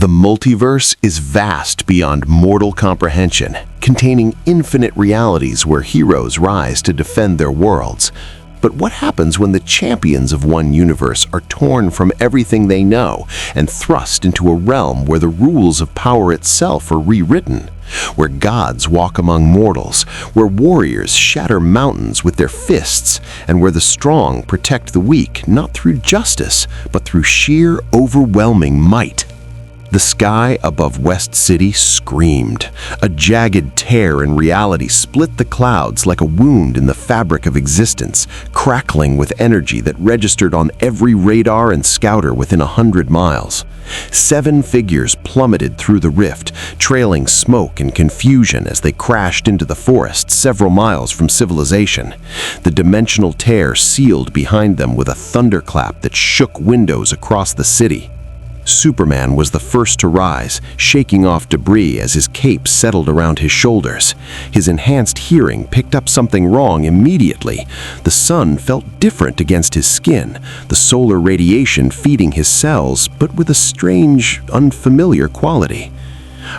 The multiverse is vast beyond mortal comprehension, containing infinite realities where heroes rise to defend their worlds. But what happens when the champions of one universe are torn from everything they know and thrust into a realm where the rules of power itself are rewritten? Where gods walk among mortals, where warriors shatter mountains with their fists, and where the strong protect the weak not through justice, but through sheer, overwhelming might. The sky above West City screamed. A jagged tear in reality split the clouds like a wound in the fabric of existence, crackling with energy that registered on every radar and scouter within 100 miles. 7 figures plummeted through the rift, trailing smoke and confusion as they crashed into the forest several miles from civilization. The dimensional tear sealed behind them with a thunderclap that shook windows across the city. Superman was the first to rise, shaking off debris as his cape settled around his shoulders. His enhanced hearing picked up something wrong immediately. The sun felt different against his skin, the solar radiation feeding his cells, but with a strange, unfamiliar quality.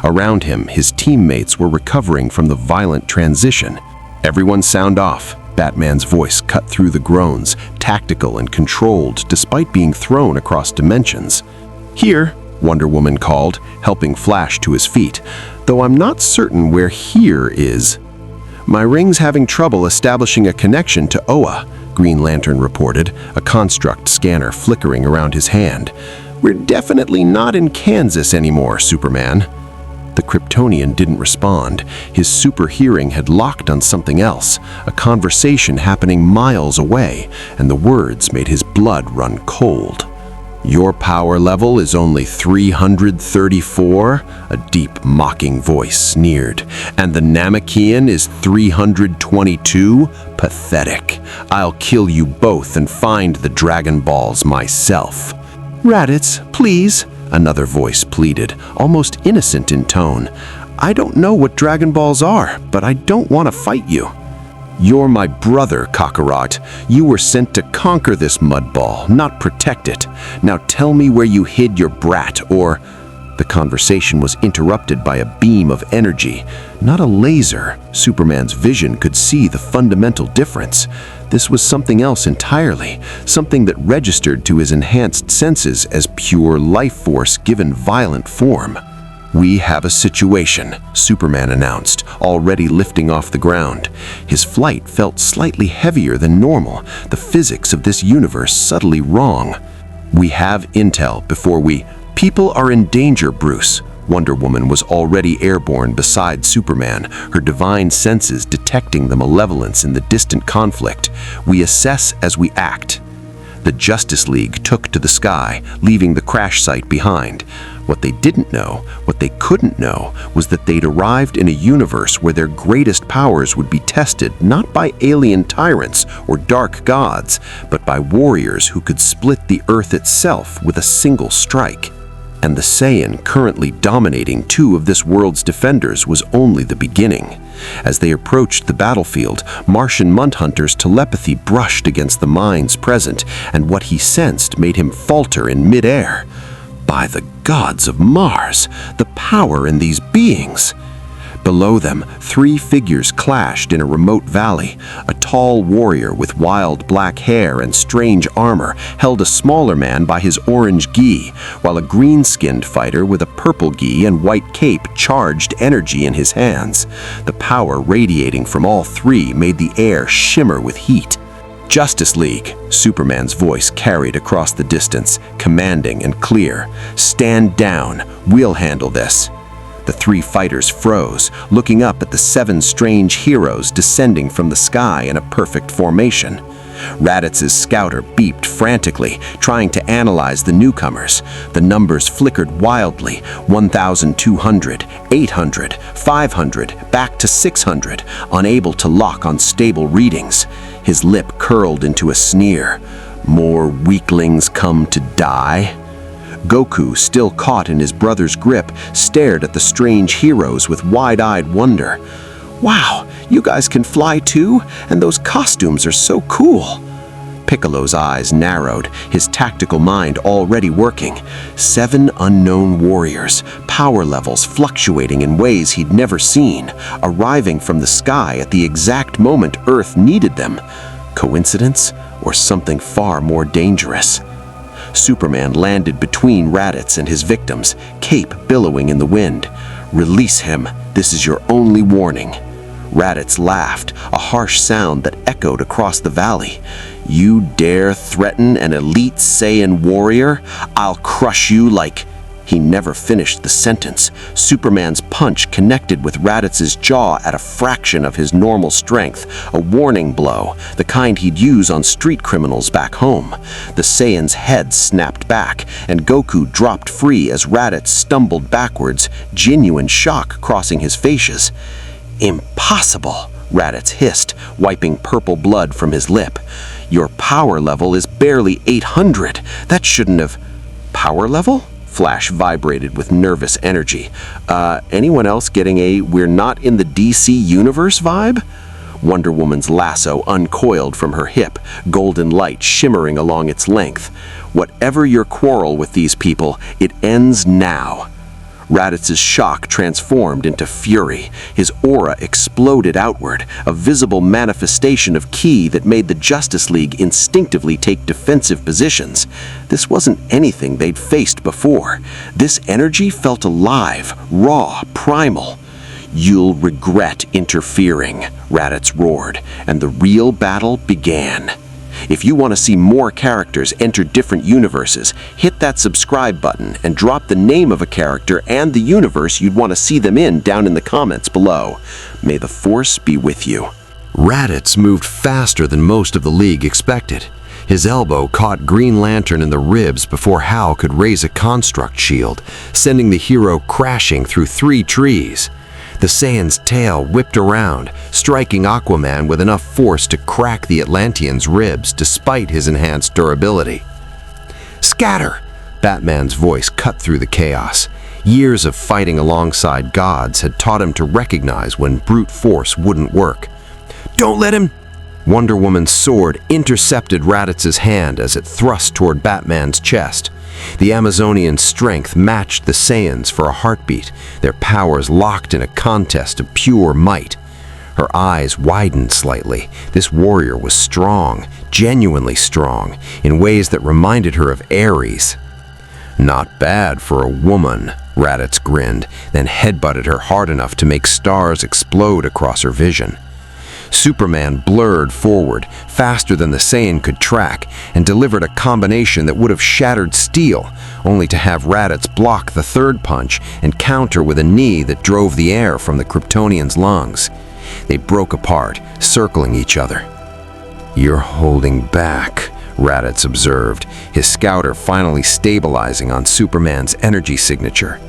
Around him, his teammates were recovering from the violent transition. "Everyone sound off." Batman's voice cut through the groans, tactical and controlled despite being thrown across dimensions. "Here," Wonder Woman called, helping Flash to his feet, "though I'm not certain where here is." "My ring's having trouble establishing a connection to Oa," Green Lantern reported, a construct scanner flickering around his hand. "We're definitely not in Kansas anymore, Superman." The Kryptonian didn't respond. His super hearing had locked on something else, a conversation happening miles away, and the words made his blood run cold. "Your power level is only 334, a deep, mocking voice sneered. "And the Namekian is 322? Pathetic. I'll kill you both and find the Dragon Balls myself." "Raditz, please," another voice pleaded, almost innocent in tone. "I don't know what Dragon Balls are, but I don't want to fight you." "You're my brother, Kakarot. You were sent to conquer this mud ball, not protect it. Now tell me where you hid your brat, or—" The conversation was interrupted by a beam of energy. Not a laser. Superman's vision could see the fundamental difference. This was something else entirely, something that registered to his enhanced senses as pure life force given violent form. "We have a situation," Superman announced, already lifting off the ground. His flight felt slightly heavier than normal, the physics of this universe subtly wrong. "We have intel before we—" "People are in danger, Bruce." Wonder Woman was already airborne beside Superman, her divine senses detecting the malevolence in the distant conflict. "We assess as we act." The Justice League took to the sky, leaving the crash site behind. What they didn't know, what they couldn't know, was that they'd arrived in a universe where their greatest powers would be tested not by alien tyrants or dark gods, but by warriors who could split the Earth itself with a single strike. And the Saiyan currently dominating 2 of this world's defenders was only the beginning. As they approached the battlefield, Martian Mudhunter's telepathy brushed against the minds present, and what he sensed made him falter in midair. By the gods of Mars, the power in these beings! Below them, 3 figures clashed in a remote valley. A tall warrior with wild black hair and strange armor held a smaller man by his orange gi, while a green-skinned fighter with a purple gi and white cape charged energy in his hands. The power radiating from all 3 made the air shimmer with heat. "Justice League," Superman's voice carried across the distance, commanding and clear. "Stand down. We'll handle this." The 3 fighters froze, looking up at the 7 strange heroes descending from the sky in a perfect formation. Raditz's scouter beeped frantically, trying to analyze the newcomers. The numbers flickered wildly, 1,200, 800, 500, back to 600, unable to lock on stable readings. His lip curled into a sneer. "More weaklings come to die?" Goku, still caught in his brother's grip, stared at the strange heroes with wide-eyed wonder. "Wow, you guys can fly too? And those costumes are so cool." Piccolo's eyes narrowed, his tactical mind already working. 7 unknown warriors, power levels fluctuating in ways he'd never seen, arriving from the sky at the exact moment Earth needed them. Coincidence or something far more dangerous? Superman landed between Raditz and his victims, cape billowing in the wind. "Release him. This is your only warning." Raditz laughed, a harsh sound that echoed across the valley. "You dare threaten an elite Saiyan warrior? I'll crush you like—" He never finished the sentence. Superman's punch connected with Raditz's jaw at a fraction of his normal strength, a warning blow, the kind he'd use on street criminals back home. The Saiyan's head snapped back, and Goku dropped free as Raditz stumbled backwards, genuine shock crossing his faces. "Impossible," Raditz hissed, wiping purple blood from his lip. "Your power level is barely 800. That shouldn't have—" "Power level?" Flash vibrated with nervous energy. Anyone else getting a "we're not in the DC universe" vibe? Wonder Woman's lasso uncoiled from her hip, golden light shimmering along its length. "Whatever your quarrel with these people, it ends now." Raditz's shock transformed into fury. His aura exploded outward, a visible manifestation of ki that made the Justice League instinctively take defensive positions. This wasn't anything they'd faced before. This energy felt alive, raw, primal. "You'll regret interfering," Raditz roared, and the real battle began. If you want to see more characters enter different universes, hit that subscribe button and drop the name of a character and the universe you'd want to see them in down in the comments below. May the Force be with you. Raditz moved faster than most of the League expected. His elbow caught Green Lantern in the ribs before Hal could raise a construct shield, sending the hero crashing through 3 trees. The Saiyan's tail whipped around, striking Aquaman with enough force to crack the Atlantean's ribs despite his enhanced durability. "Scatter!" Batman's voice cut through the chaos. Years of fighting alongside gods had taught him to recognize when brute force wouldn't work. "Don't let him—" Wonder Woman's sword intercepted Raditz's hand as it thrust toward Batman's chest. The Amazonian strength matched the Saiyans for a heartbeat, their powers locked in a contest of pure might. Her eyes widened slightly. This warrior was strong, genuinely strong, in ways that reminded her of Ares. "Not bad for a woman," Raditz grinned, then headbutted her hard enough to make stars explode across her vision. Superman blurred forward, faster than the Saiyan could track, and delivered a combination that would have shattered steel, only to have Raditz block the third punch and counter with a knee that drove the air from the Kryptonian's lungs. They broke apart, circling each other. "You're holding back," Raditz observed, his scouter finally stabilizing on Superman's energy signature.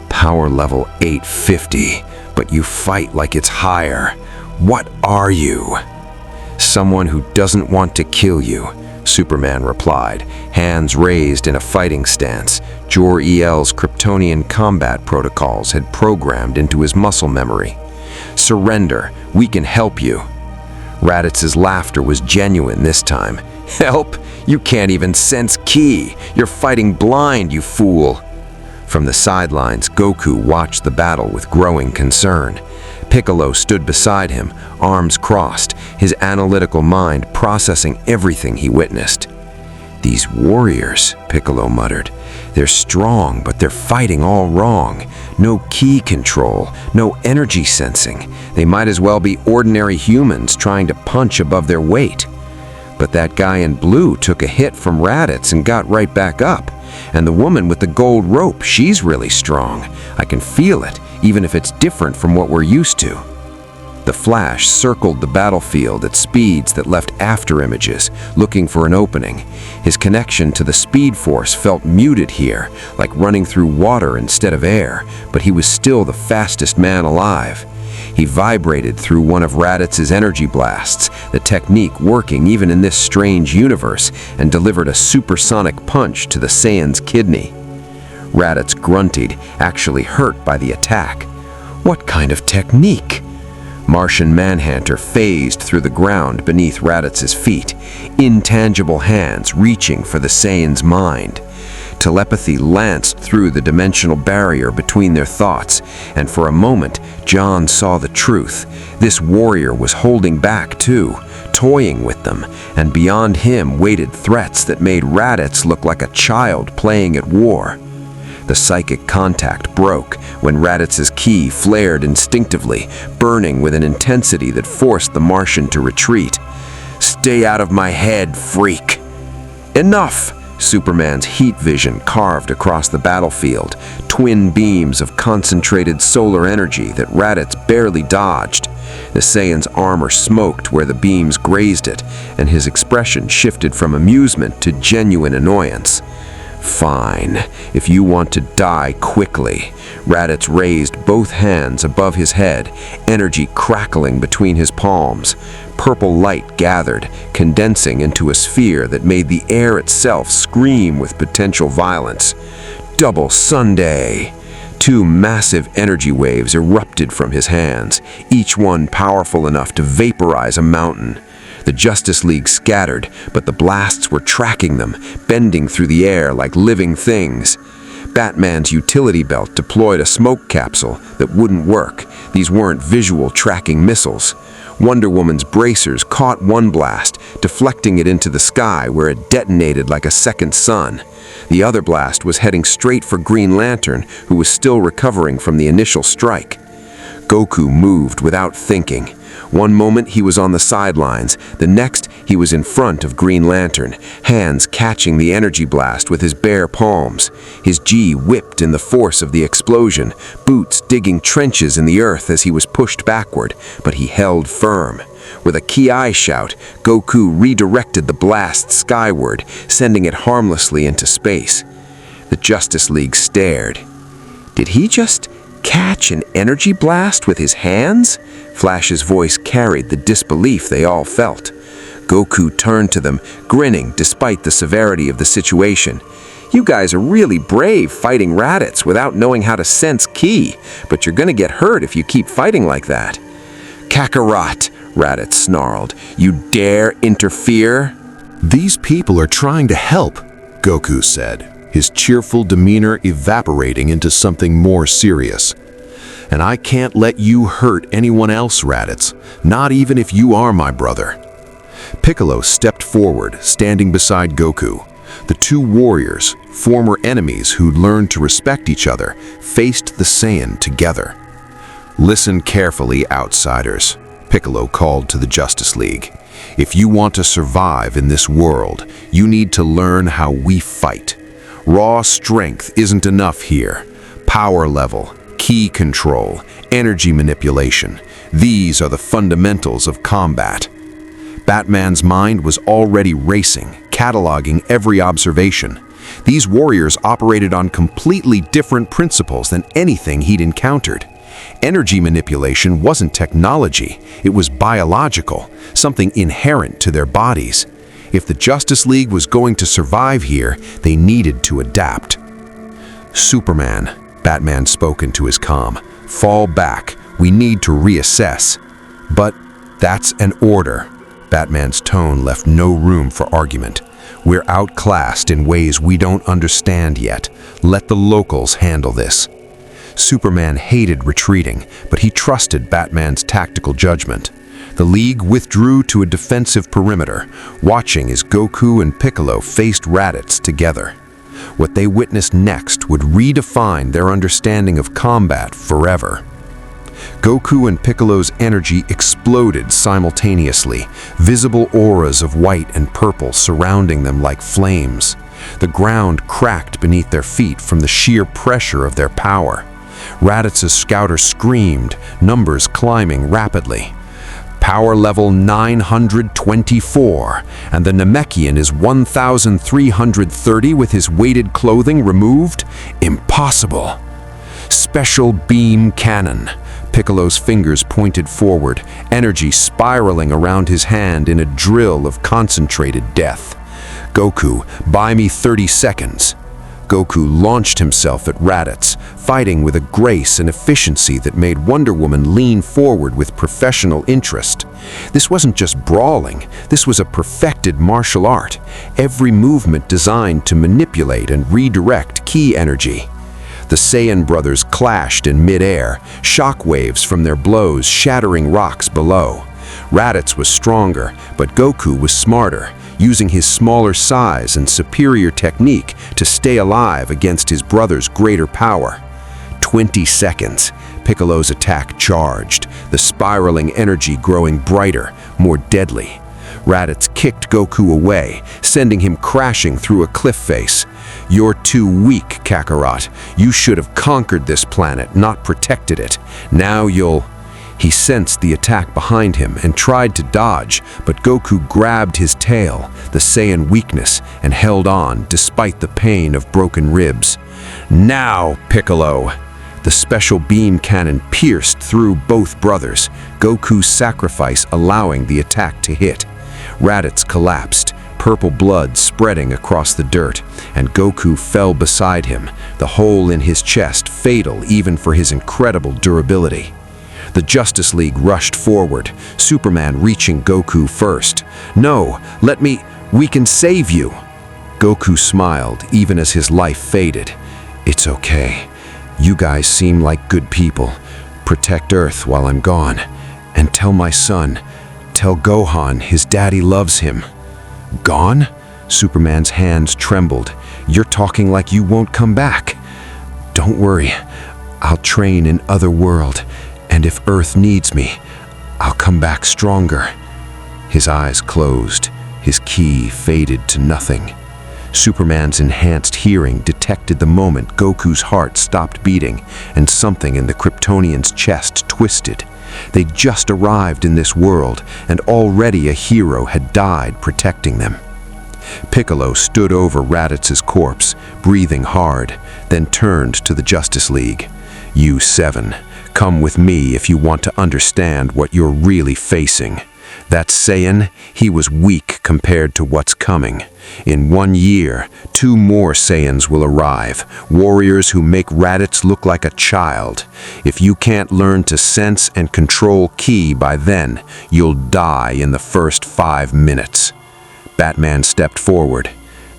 "Power level 850, but you fight like it's higher. What are you?" "Someone who doesn't want to kill you," Superman replied, hands raised in a fighting stance. Jor-El's Kryptonian combat protocols had programmed into his muscle memory. "Surrender, we can help you." Raditz's laughter was genuine this time. "Help? You can't even sense ki. You're fighting blind, you fool." From the sidelines, Goku watched the battle with growing concern. Piccolo stood beside him, arms crossed, his analytical mind processing everything he witnessed. "These warriors," Piccolo muttered. "They're strong, but they're fighting all wrong. No ki control, no energy sensing. They might as well be ordinary humans trying to punch above their weight." But that guy in blue took a hit from Raditz and got right back up. And the woman with the gold rope, she's really strong. I can feel it, even if it's different from what we're used to. The Flash circled the battlefield at speeds that left after images, looking for an opening. His connection to the Speed Force felt muted here, like running through water instead of air, but he was still the fastest man alive. He vibrated through one of Raditz's energy blasts, the technique working even in this strange universe, and delivered a supersonic punch to the Saiyan's kidney. Raditz grunted, actually hurt by the attack. What kind of technique? Martian Manhunter phased through the ground beneath Raditz's feet, intangible hands reaching for the Saiyan's mind. Telepathy lanced through the dimensional barrier between their thoughts, and for a moment, John saw the truth. This warrior was holding back too, toying with them, and beyond him waited threats that made Raditz look like a child playing at war. The psychic contact broke when Raditz's ki flared instinctively, burning with an intensity that forced the Martian to retreat. "Stay out of my head, freak!" "Enough!" Superman's heat vision carved across the battlefield, twin beams of concentrated solar energy that Raditz barely dodged. The Saiyan's armor smoked where the beams grazed it, and his expression shifted from amusement to genuine annoyance. "Fine, if you want to die quickly." Raditz raised both hands above his head, energy crackling between his palms. Purple light gathered, condensing into a sphere that made the air itself scream with potential violence. Double Sunday! Two massive energy waves erupted from his hands, each one powerful enough to vaporize a mountain. The Justice League scattered, but the blasts were tracking them, bending through the air like living things. Batman's utility belt deployed a smoke capsule that wouldn't work. These weren't visual tracking missiles. Wonder Woman's bracers caught one blast, deflecting it into the sky where it detonated like a second sun. The other blast was heading straight for Green Lantern, who was still recovering from the initial strike. Goku moved without thinking. One moment he was on the sidelines, the next he was in front of Green Lantern, hands catching the energy blast with his bare palms. His G whipped in the force of the explosion, boots digging trenches in the earth as he was pushed backward, but he held firm. With a ki shout, Goku redirected the blast skyward, sending it harmlessly into space. The Justice League stared. Did he just catch an energy blast with his hands? Flash's voice carried the disbelief they all felt. Goku turned to them, grinning despite the severity of the situation. "You guys are really brave fighting Raditz without knowing how to sense ki, but you're gonna get hurt if you keep fighting like that." "Kakarot," Raditz snarled. "You dare interfere?" "These people are trying to help," Goku said, his cheerful demeanor evaporating into something more serious. "And I can't let you hurt anyone else, Raditz, not even if you are my brother." Piccolo stepped forward, standing beside Goku. The two warriors, former enemies who'd learned to respect each other, faced the Saiyan together. "Listen carefully, outsiders," Piccolo called to the Justice League. "If you want to survive in this world, you need to learn how we fight. Raw strength isn't enough here. Power level, ki control, energy manipulation. These are the fundamentals of combat." Batman's mind was already racing, cataloging every observation. These warriors operated on completely different principles than anything he'd encountered. Energy manipulation wasn't technology, it was biological, something inherent to their bodies. If the Justice League was going to survive here, they needed to adapt. "Superman," Batman spoke into his calm, "fall back. We need to reassess." "But that's an order." Batman's tone left no room for argument. "We're outclassed in ways we don't understand yet. Let the locals handle this." Superman hated retreating, but he trusted Batman's tactical judgment. The League withdrew to a defensive perimeter, watching as Goku and Piccolo faced Raditz together. What they witnessed next would redefine their understanding of combat forever. Goku and Piccolo's energy exploded simultaneously, visible auras of white and purple surrounding them like flames. The ground cracked beneath their feet from the sheer pressure of their power. Raditz's scouter screamed, numbers climbing rapidly. "Power level 924, and the Namekian is 1,330 with his weighted clothing removed? Impossible!" "Special beam cannon." Piccolo's fingers pointed forward, energy spiraling around his hand in a drill of concentrated death. "Goku, buy me 30 seconds." Goku launched himself at Raditz, fighting with a grace and efficiency that made Wonder Woman lean forward with professional interest. This wasn't just brawling, this was a perfected martial art, every movement designed to manipulate and redirect ki energy. The Saiyan brothers clashed in mid-air, shockwaves from their blows shattering rocks below. Raditz was stronger, but Goku was smarter, using his smaller size and superior technique to stay alive against his brother's greater power. 20 seconds. Piccolo's attack charged, the spiraling energy growing brighter, more deadly. Raditz kicked Goku away, sending him crashing through a cliff face. "You're too weak, Kakarot. You should have conquered this planet, not protected it. Now you'll..." He sensed the attack behind him and tried to dodge, but Goku grabbed his tail, the Saiyan weakness, and held on despite the pain of broken ribs. "Now, Piccolo!" The special beam cannon pierced through both brothers, Goku's sacrifice allowing the attack to hit. Raditz collapsed, purple blood spreading across the dirt, and Goku fell beside him, the hole in his chest fatal even for his incredible durability. The Justice League rushed forward, Superman reaching Goku first. "No, we can save you!" Goku smiled even as his life faded. "It's okay. You guys seem like good people. Protect Earth while I'm gone. And tell my son, tell Gohan his daddy loves him." "Gone?" Superman's hands trembled. "You're talking like you won't come back." "Don't worry. I'll train in Otherworld. And if Earth needs me, I'll come back stronger." His eyes closed, his ki faded to nothing. Superman's enhanced hearing detected the moment Goku's heart stopped beating, and something in the Kryptonian's chest twisted. They'd just arrived in this world, and already a hero had died protecting them. Piccolo stood over Raditz's corpse, breathing hard, then turned to the Justice League. "You seven. Come with me if you want to understand what you're really facing. That Saiyan, he was weak compared to what's coming. In 1 year, 2 more Saiyans will arrive, warriors who make Raditz look like a child. If you can't learn to sense and control ki by then, you'll die in the first 5 minutes." Batman stepped forward.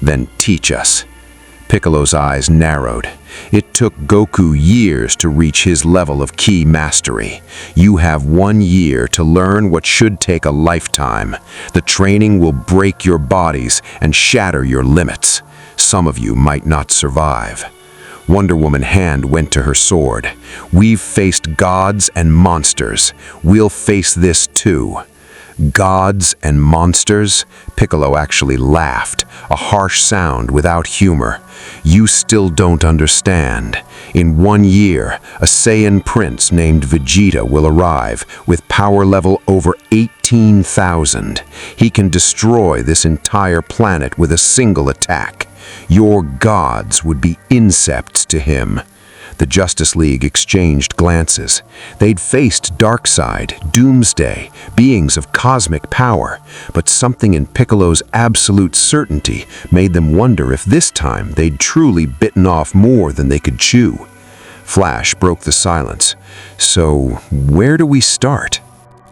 "Then teach us." Piccolo's eyes narrowed. It took Goku years to reach his level of ki mastery. You have 1 year to learn what should take a lifetime. The training will break your bodies and shatter your limits. Some of you might not survive. Wonder Woman's hand went to her sword. "We've faced gods and monsters. We'll face this too." "Gods and monsters?" Piccolo actually laughed, a harsh sound without humor. "You still don't understand. In 1 year, a Saiyan prince named Vegeta will arrive with power level over 18,000. He can destroy this entire planet with a single attack. Your gods would be insects to him." The Justice League exchanged glances. They'd faced Darkseid, Doomsday, beings of cosmic power, but something in Piccolo's absolute certainty made them wonder if this time they'd truly bitten off more than they could chew. Flash broke the silence. "So, where do we start?"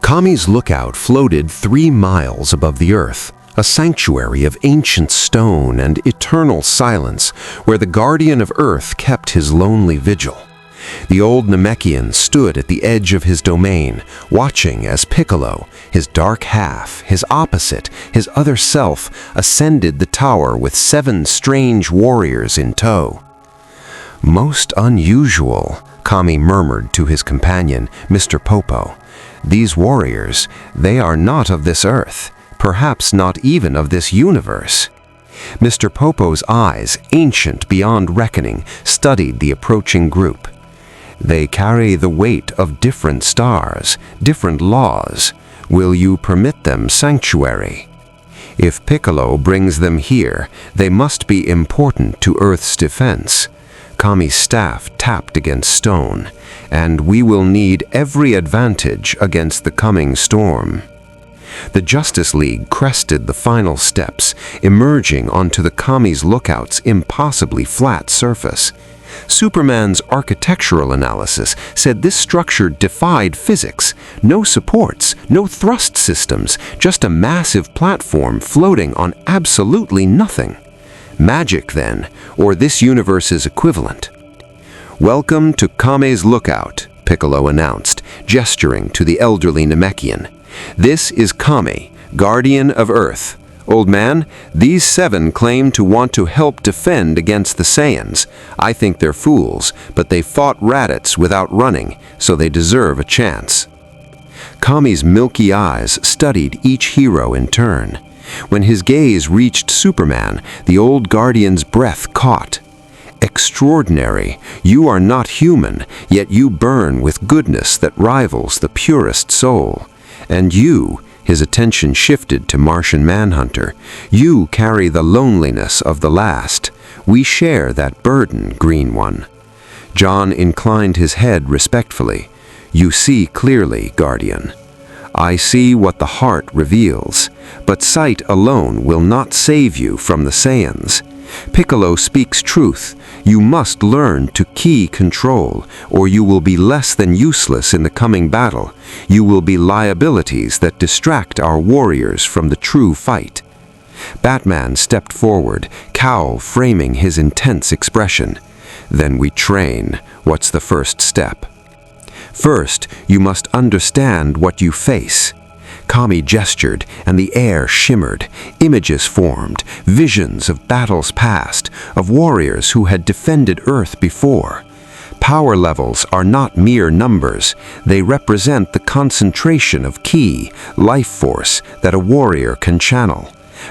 Kami's lookout floated 3 miles above the Earth, a sanctuary of ancient stone and eternal silence where the guardian of Earth kept his lonely vigil. The old Namekian stood at the edge of his domain, watching as Piccolo, his dark half, his opposite, his other self, ascended the tower with 7 strange warriors in tow. "Most unusual," Kami murmured to his companion, Mr. Popo. "These warriors, they are not of this Earth. Perhaps not even of this universe." Mr. Popo's eyes, ancient beyond reckoning, studied the approaching group. "They carry the weight of different stars, different laws. Will you permit them sanctuary? If Piccolo brings them here, they must be important to Earth's defense." Kami's staff tapped against stone. "And we will need every advantage against the coming storm." The Justice League crested the final steps, emerging onto the Kami's Lookout's impossibly flat surface. Superman's architectural analysis said this structure defied physics. No supports, no thrust systems, just a massive platform floating on absolutely nothing. Magic, then, or this universe's equivalent. "Welcome to Kame's Lookout," Piccolo announced, gesturing to the elderly Namekian. "This is Kame, Guardian of Earth. Old man, these 7 claim to want to help defend against the Saiyans. I think they're fools, but they fought Raditz without running, so they deserve a chance." Kami's milky eyes studied each hero in turn. When his gaze reached Superman, the old Guardian's breath caught. "Extraordinary. You are not human, yet you burn with goodness that rivals the purest soul. And you," his attention shifted to Martian Manhunter, "you carry the loneliness of the last. We share that burden, Green One." John inclined his head respectfully. "You see clearly, Guardian. I see what the heart reveals, but sight alone will not save you from the Saiyans. Piccolo speaks truth. You must learn to key control, or you will be less than useless in the coming battle. You will be liabilities that distract our warriors from the true fight." Batman stepped forward, cowl framing his intense expression. "Then we train. What's the first step?" "First, you must understand what you face." Kami gestured, and the air shimmered. Images formed, visions of battles past, of warriors who had defended Earth before. Power levels are not mere numbers. They represent the concentration of ki, life force, that a warrior can channel.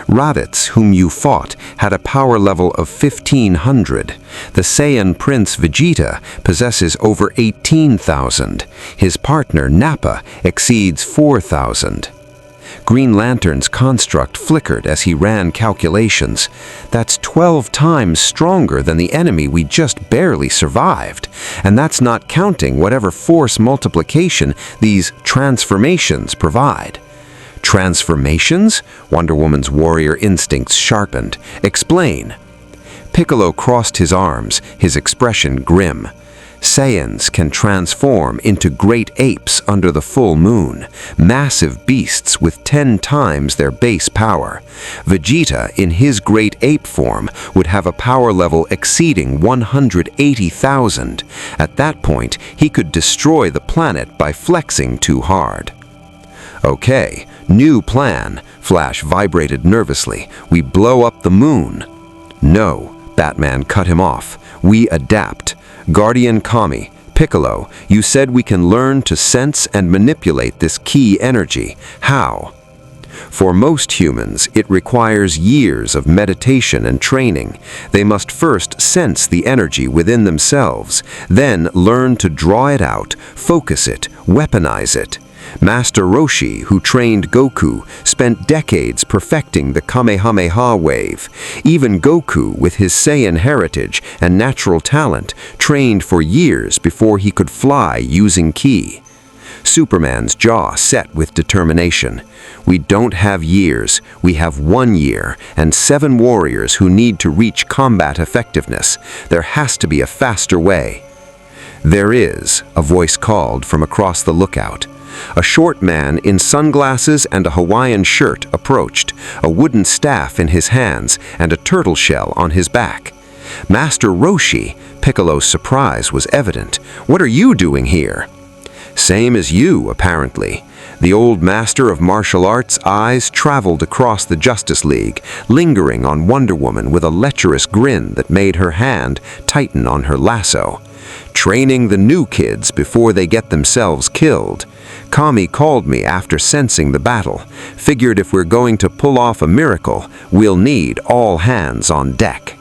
Raditz, whom you fought, had a power level of 1,500. The Saiyan Prince Vegeta possesses over 18,000. His partner Nappa exceeds 4,000. Green Lantern's construct flickered as he ran calculations. That's 12 times stronger than the enemy we just barely survived. And that's not counting whatever force multiplication these transformations provide. "Transformations?" Wonder Woman's warrior instincts sharpened. "Explain." Piccolo crossed his arms, his expression grim. "Saiyans can transform into great apes under the full moon, massive beasts with 10 times their base power. Vegeta, in his great ape form, would have a power level exceeding 180,000. At that point, he could destroy the planet by flexing too hard." "Okay, new plan." Flash vibrated nervously. "We blow up the moon." "No," Batman cut him off. "We adapt. Guardian Kami, Piccolo, you said we can learn to sense and manipulate this key energy. How?" "For most humans, it requires years of meditation and training. They must first sense the energy within themselves, then learn to draw it out, focus it, weaponize it. Master Roshi, who trained Goku, spent decades perfecting the Kamehameha wave. Even Goku, with his Saiyan heritage and natural talent, trained for years before he could fly using ki." Superman's jaw set with determination. "We don't have years, we have 1 year, and 7 warriors who need to reach combat effectiveness. There has to be a faster way." "There is," a voice called from across the lookout. A short man in sunglasses and a Hawaiian shirt approached, a wooden staff in his hands and a turtle shell on his back. "Master Roshi," Piccolo's surprise was evident. "What are you doing here?" "Same as you, apparently." The old master of martial arts' eyes traveled across the Justice League, lingering on Wonder Woman with a lecherous grin that made her hand tighten on her lasso. "Training the new kids before they get themselves killed. Kami called me after sensing the battle. Figured if we're going to pull off a miracle, we'll need all hands on deck."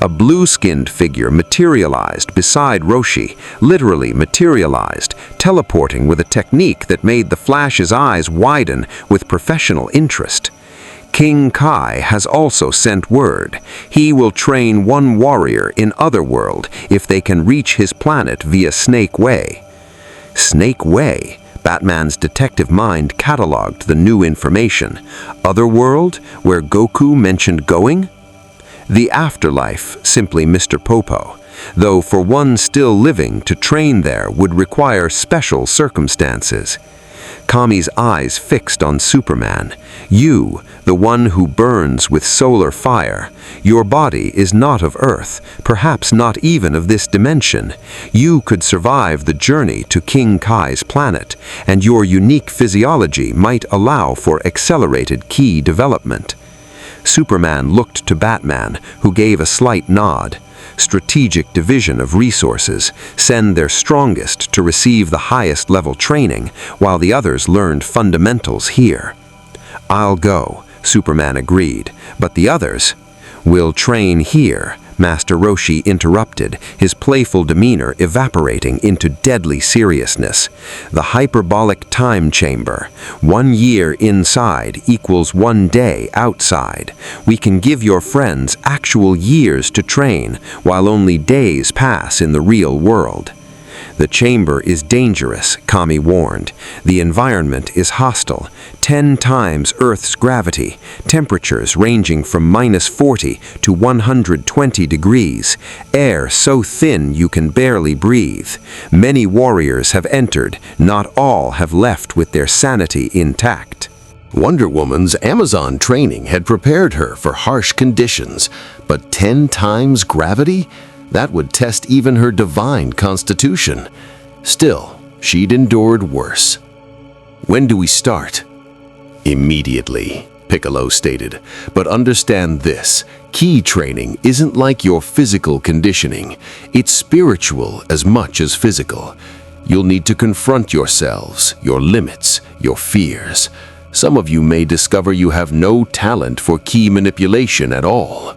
A blue-skinned figure materialized beside Roshi, literally materialized, teleporting with a technique that made the Flash's eyes widen with professional interest. "King Kai has also sent word. He will train 1 warrior in Otherworld if they can reach his planet via Snake Way." "Snake Way?" Batman's detective mind cataloged the new information. Otherworld, where Goku mentioned going? The afterlife, simply Mr. Popo, though for one still living to train there would require special circumstances. Kami's eyes fixed on Superman. You, the one who burns with solar fire. Your body is not of Earth, perhaps not even of this dimension. You could survive the journey to King Kai's planet, and your unique physiology might allow for accelerated key development. Superman looked to Batman, who gave a slight nod. Strategic division of resources, send their strongest to receive the highest level training, while the others learned fundamentals here. I'll go, Superman agreed, but the others? Will train here, Master Roshi interrupted, his playful demeanor evaporating into deadly seriousness. The hyperbolic time chamber. 1 year inside equals 1 day outside. We can give your friends actual years to train, while only days pass in the real world. The chamber is dangerous, Kami warned. The environment is hostile. 10 times Earth's gravity, temperatures ranging from -40 to 120 degrees, air so thin you can barely breathe. Many warriors have entered, not all have left with their sanity intact. Wonder Woman's Amazon training had prepared her for harsh conditions, but 10 times gravity? That would test even her divine constitution. Still, she'd endured worse. When do we start? Immediately, Piccolo stated. But understand this, ki training isn't like your physical conditioning. It's spiritual as much as physical. You'll need to confront yourselves, your limits, your fears. Some of you may discover you have no talent for ki manipulation at all.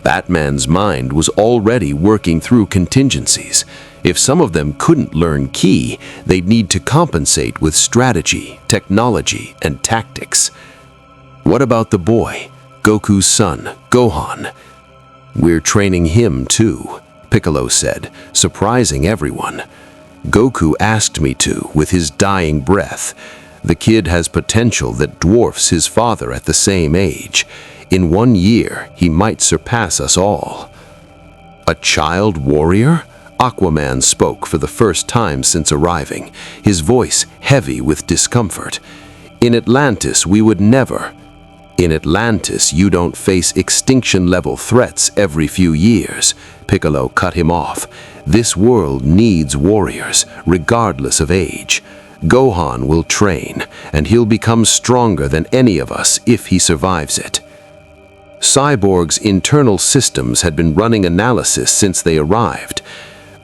Batman's mind was already working through contingencies. If some of them couldn't learn ki, they'd need to compensate with strategy, technology, and tactics. What about the boy, Goku's son, Gohan? We're training him too, Piccolo said, surprising everyone. Goku asked me to, with his dying breath. The kid has potential that dwarfs his father at the same age. In 1 year, he might surpass us all. A child warrior? Aquaman spoke for the first time since arriving, his voice heavy with discomfort. In Atlantis, we would never. In Atlantis, you don't face extinction-level threats every few years. Piccolo cut him off. This world needs warriors, regardless of age. Gohan will train, and he'll become stronger than any of us if he survives it. Cyborg's internal systems had been running analysis since they arrived.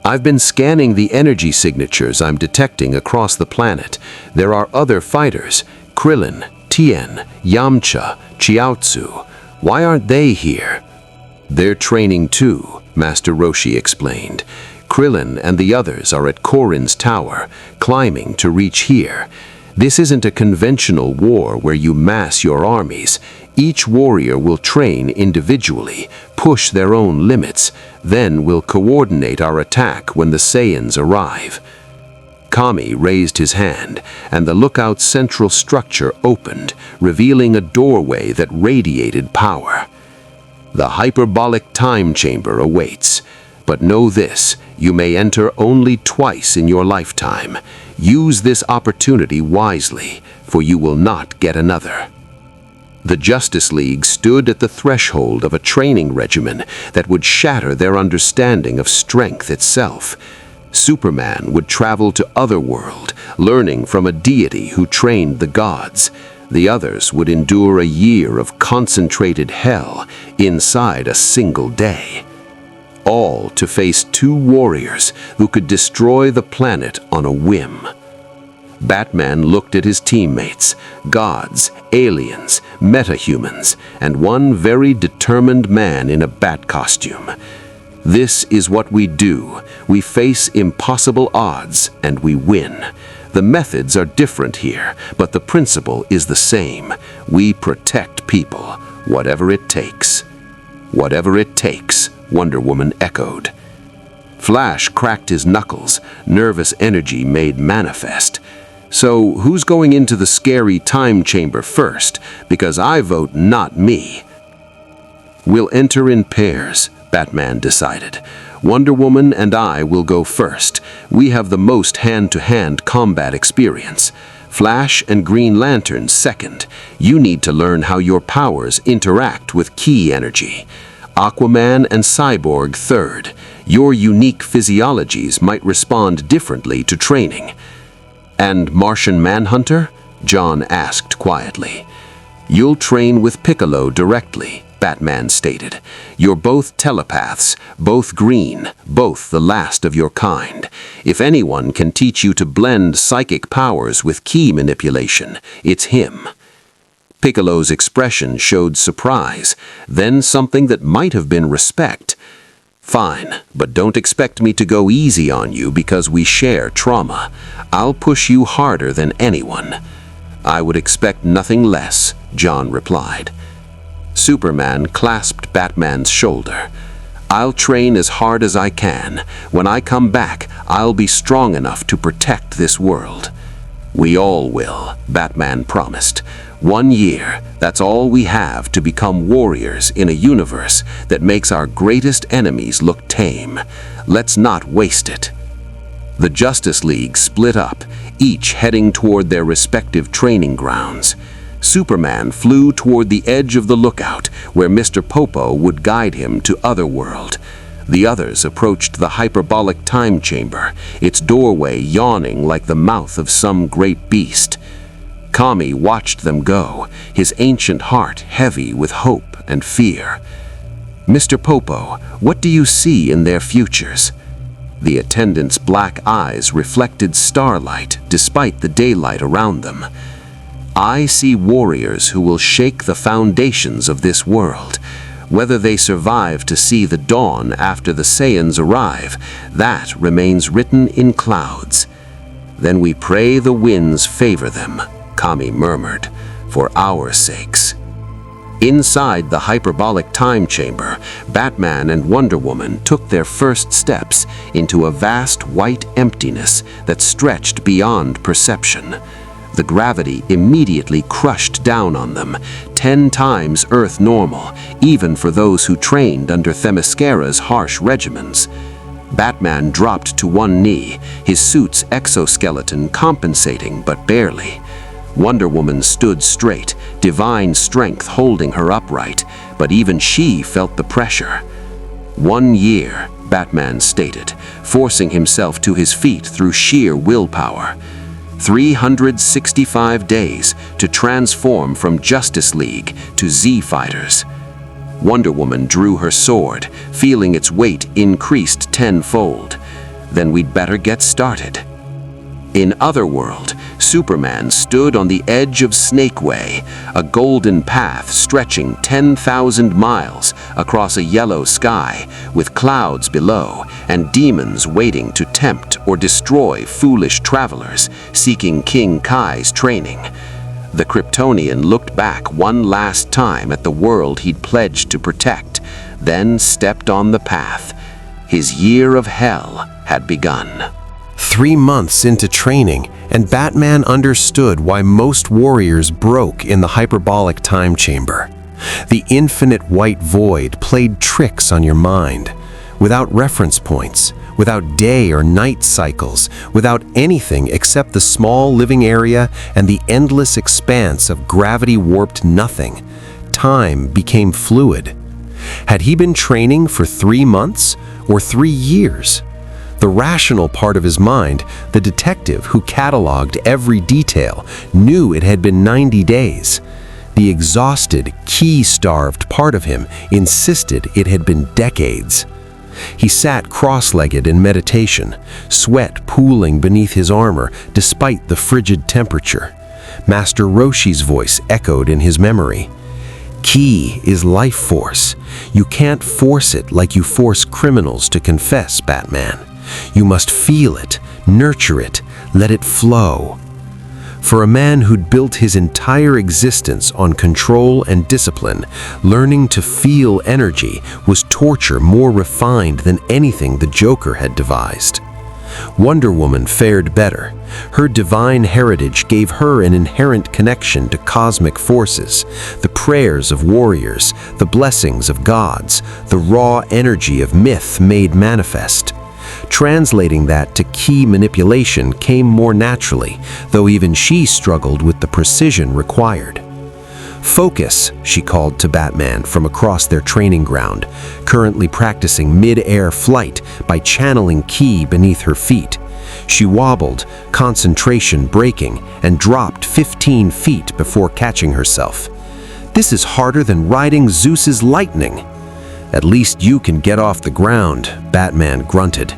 I've been scanning the energy signatures I'm detecting across the planet. There are other fighters, Krillin, Tien, Yamcha, Chiaotzu. Why aren't they here? They're training too, Master Roshi explained. Krillin and the others are at Korin's tower, climbing to reach here. This isn't a conventional war where you mass your armies. Each warrior will train individually, push their own limits, then will coordinate our attack when the Saiyans arrive. Kami raised his hand, and the lookout's central structure opened, revealing a doorway that radiated power. The hyperbolic time chamber awaits. But know this, you may enter only twice in your lifetime. Use this opportunity wisely, for you will not get another. The Justice League stood at the threshold of a training regimen that would shatter their understanding of strength itself. Superman would travel to Otherworld, learning from a deity who trained the gods. The others would endure a year of concentrated hell inside a single day. All to face 2 warriors who could destroy the planet on a whim. Batman looked at his teammates, gods, aliens, metahumans, and one very determined man in a bat costume. This is what we do. We face impossible odds, and we win. The methods are different here, but the principle is the same. We protect people, whatever it takes. Whatever it takes, Wonder Woman echoed. Flash cracked his knuckles, nervous energy made manifest. So who's going into the scary time chamber first? Because I vote not me. We'll enter in pairs, Batman decided. Wonder Woman and I will go first. We have the most hand-to-hand combat experience. Flash and Green Lantern second. You need to learn how your powers interact with key energy. Aquaman and Cyborg third. Your unique physiologies might respond differently to training. And Martian Manhunter? John asked quietly. You'll train with Piccolo directly, Batman stated. You're both telepaths, both green, both the last of your kind. If anyone can teach you to blend psychic powers with key manipulation, it's him. Piccolo's expression showed surprise, then something that might have been respect. Fine, but don't expect me to go easy on you because we share trauma. I'll push you harder than anyone. I would expect nothing less, John replied. Superman clasped Batman's shoulder. I'll train as hard as I can. When I come back, I'll be strong enough to protect this world. We all will, Batman promised. 1 year, that's all we have to become warriors in a universe that makes our greatest enemies look tame. Let's not waste it. The Justice League split up, each heading toward their respective training grounds. Superman flew toward the edge of the lookout, where Mr. Popo would guide him to Otherworld. The others approached the hyperbolic time chamber, its doorway yawning like the mouth of some great beast. Kami watched them go, his ancient heart heavy with hope and fear. Mr. Popo, what do you see in their futures? The attendant's black eyes reflected starlight despite the daylight around them. I see warriors who will shake the foundations of this world. Whether they survive to see the dawn after the Saiyans arrive, that remains written in clouds. Then we pray the winds favor them, Kami murmured, for our sakes. Inside the hyperbolic time chamber, Batman and Wonder Woman took their first steps into a vast white emptiness that stretched beyond perception. The gravity immediately crushed down on them, 10 times Earth normal, even for those who trained under Themyscira's harsh regimens. Batman dropped to one knee, his suit's exoskeleton compensating but barely. Wonder Woman stood straight, divine strength holding her upright, but even she felt the pressure. 1 year, Batman stated, forcing himself to his feet through sheer willpower. 365 days to transform from Justice League to Z-Fighters. Wonder Woman drew her sword, feeling its weight increased tenfold. Then we'd better get started. In Otherworld, Superman stood on the edge of Snake Way, a golden path stretching 10,000 miles across a yellow sky, with clouds below and demons waiting to tempt or destroy foolish travelers seeking King Kai's training. The Kryptonian looked back one last time at the world he'd pledged to protect, then stepped on the path. His year of hell had begun. 3 months into training, and Batman understood why most warriors broke in the hyperbolic time chamber. The infinite white void played tricks on your mind. Without reference points, without day or night cycles, without anything except the small living area and the endless expanse of gravity-warped nothing, time became fluid. Had he been training for 3 months or 3 years? The rational part of his mind, the detective who cataloged every detail, knew it had been 90 days. The exhausted, key-starved part of him insisted it had been decades. He sat cross-legged in meditation, sweat pooling beneath his armor despite the frigid temperature. Master Roshi's voice echoed in his memory. Ki is life force. You can't force it like you force criminals to confess, Batman. You must feel it, nurture it, let it flow. For a man who'd built his entire existence on control and discipline, learning to feel energy was torture more refined than anything the Joker had devised. Wonder Woman fared better. Her divine heritage gave her an inherent connection to cosmic forces, the prayers of warriors, the blessings of gods, the raw energy of myth made manifest. Translating that to key manipulation came more naturally, though even she struggled with the precision required. "Focus," she called to Batman from across their training ground, currently practicing mid-air flight by channeling ki beneath her feet. She wobbled, concentration breaking, and dropped 15 feet before catching herself. "This is harder than riding Zeus's lightning." "At least you can get off the ground," Batman grunted.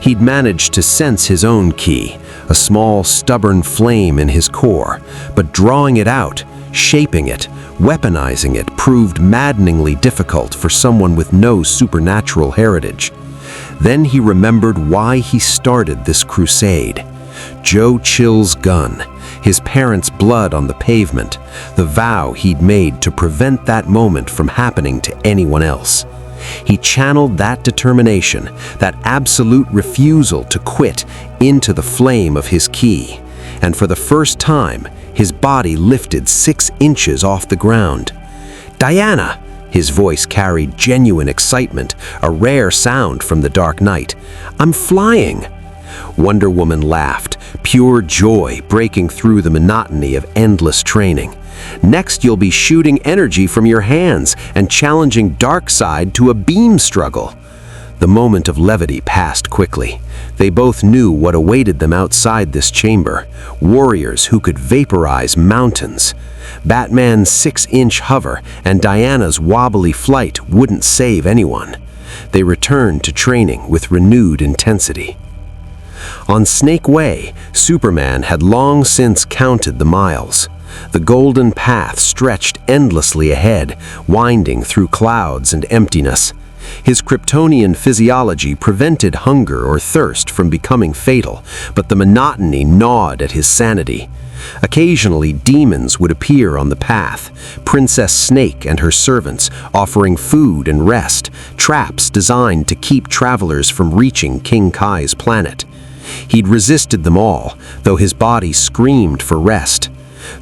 He'd managed to sense his own ki, a small, stubborn flame in his core, but drawing it out, shaping it, weaponizing it proved maddeningly difficult for someone with no supernatural heritage. Then he remembered why he started this crusade. Joe Chill's gun, his parents' blood on the pavement, the vow he'd made to prevent that moment from happening to anyone else. He channeled that determination, that absolute refusal to quit, into the flame of his ki, and for the first time, his body lifted 6 inches off the ground. "Diana!" His voice carried genuine excitement, a rare sound from the Dark Knight. "I'm flying!" Wonder Woman laughed, pure joy breaking through the monotony of endless training. "Next you'll be shooting energy from your hands and challenging Darkseid to a beam struggle." The moment of levity passed quickly. They both knew what awaited them outside this chamber, warriors who could vaporize mountains. Batman's 6-inch hover and Diana's wobbly flight wouldn't save anyone. They returned to training with renewed intensity. On Snake Way, Superman had long since counted the miles. The golden path stretched endlessly ahead, winding through clouds and emptiness. His Kryptonian physiology prevented hunger or thirst from becoming fatal, but the monotony gnawed at his sanity. Occasionally, demons would appear on the path, Princess Snake and her servants offering food and rest, traps designed to keep travelers from reaching King Kai's planet. He'd resisted them all, though his body screamed for rest.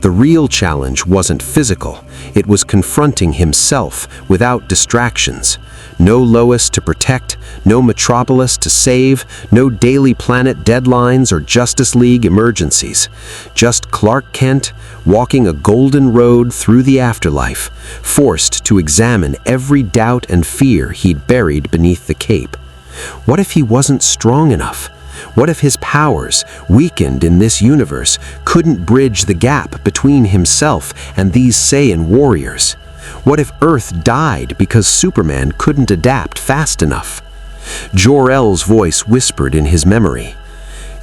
The real challenge wasn't physical, it was confronting himself without distractions. No Lois to protect, no Metropolis to save, no Daily Planet deadlines or Justice League emergencies. Just Clark Kent walking a golden road through the afterlife, forced to examine every doubt and fear he'd buried beneath the cape. What if he wasn't strong enough? What if his powers, weakened in this universe, couldn't bridge the gap between himself and these Saiyan warriors? What if Earth died because Superman couldn't adapt fast enough? Jor-El's voice whispered in his memory.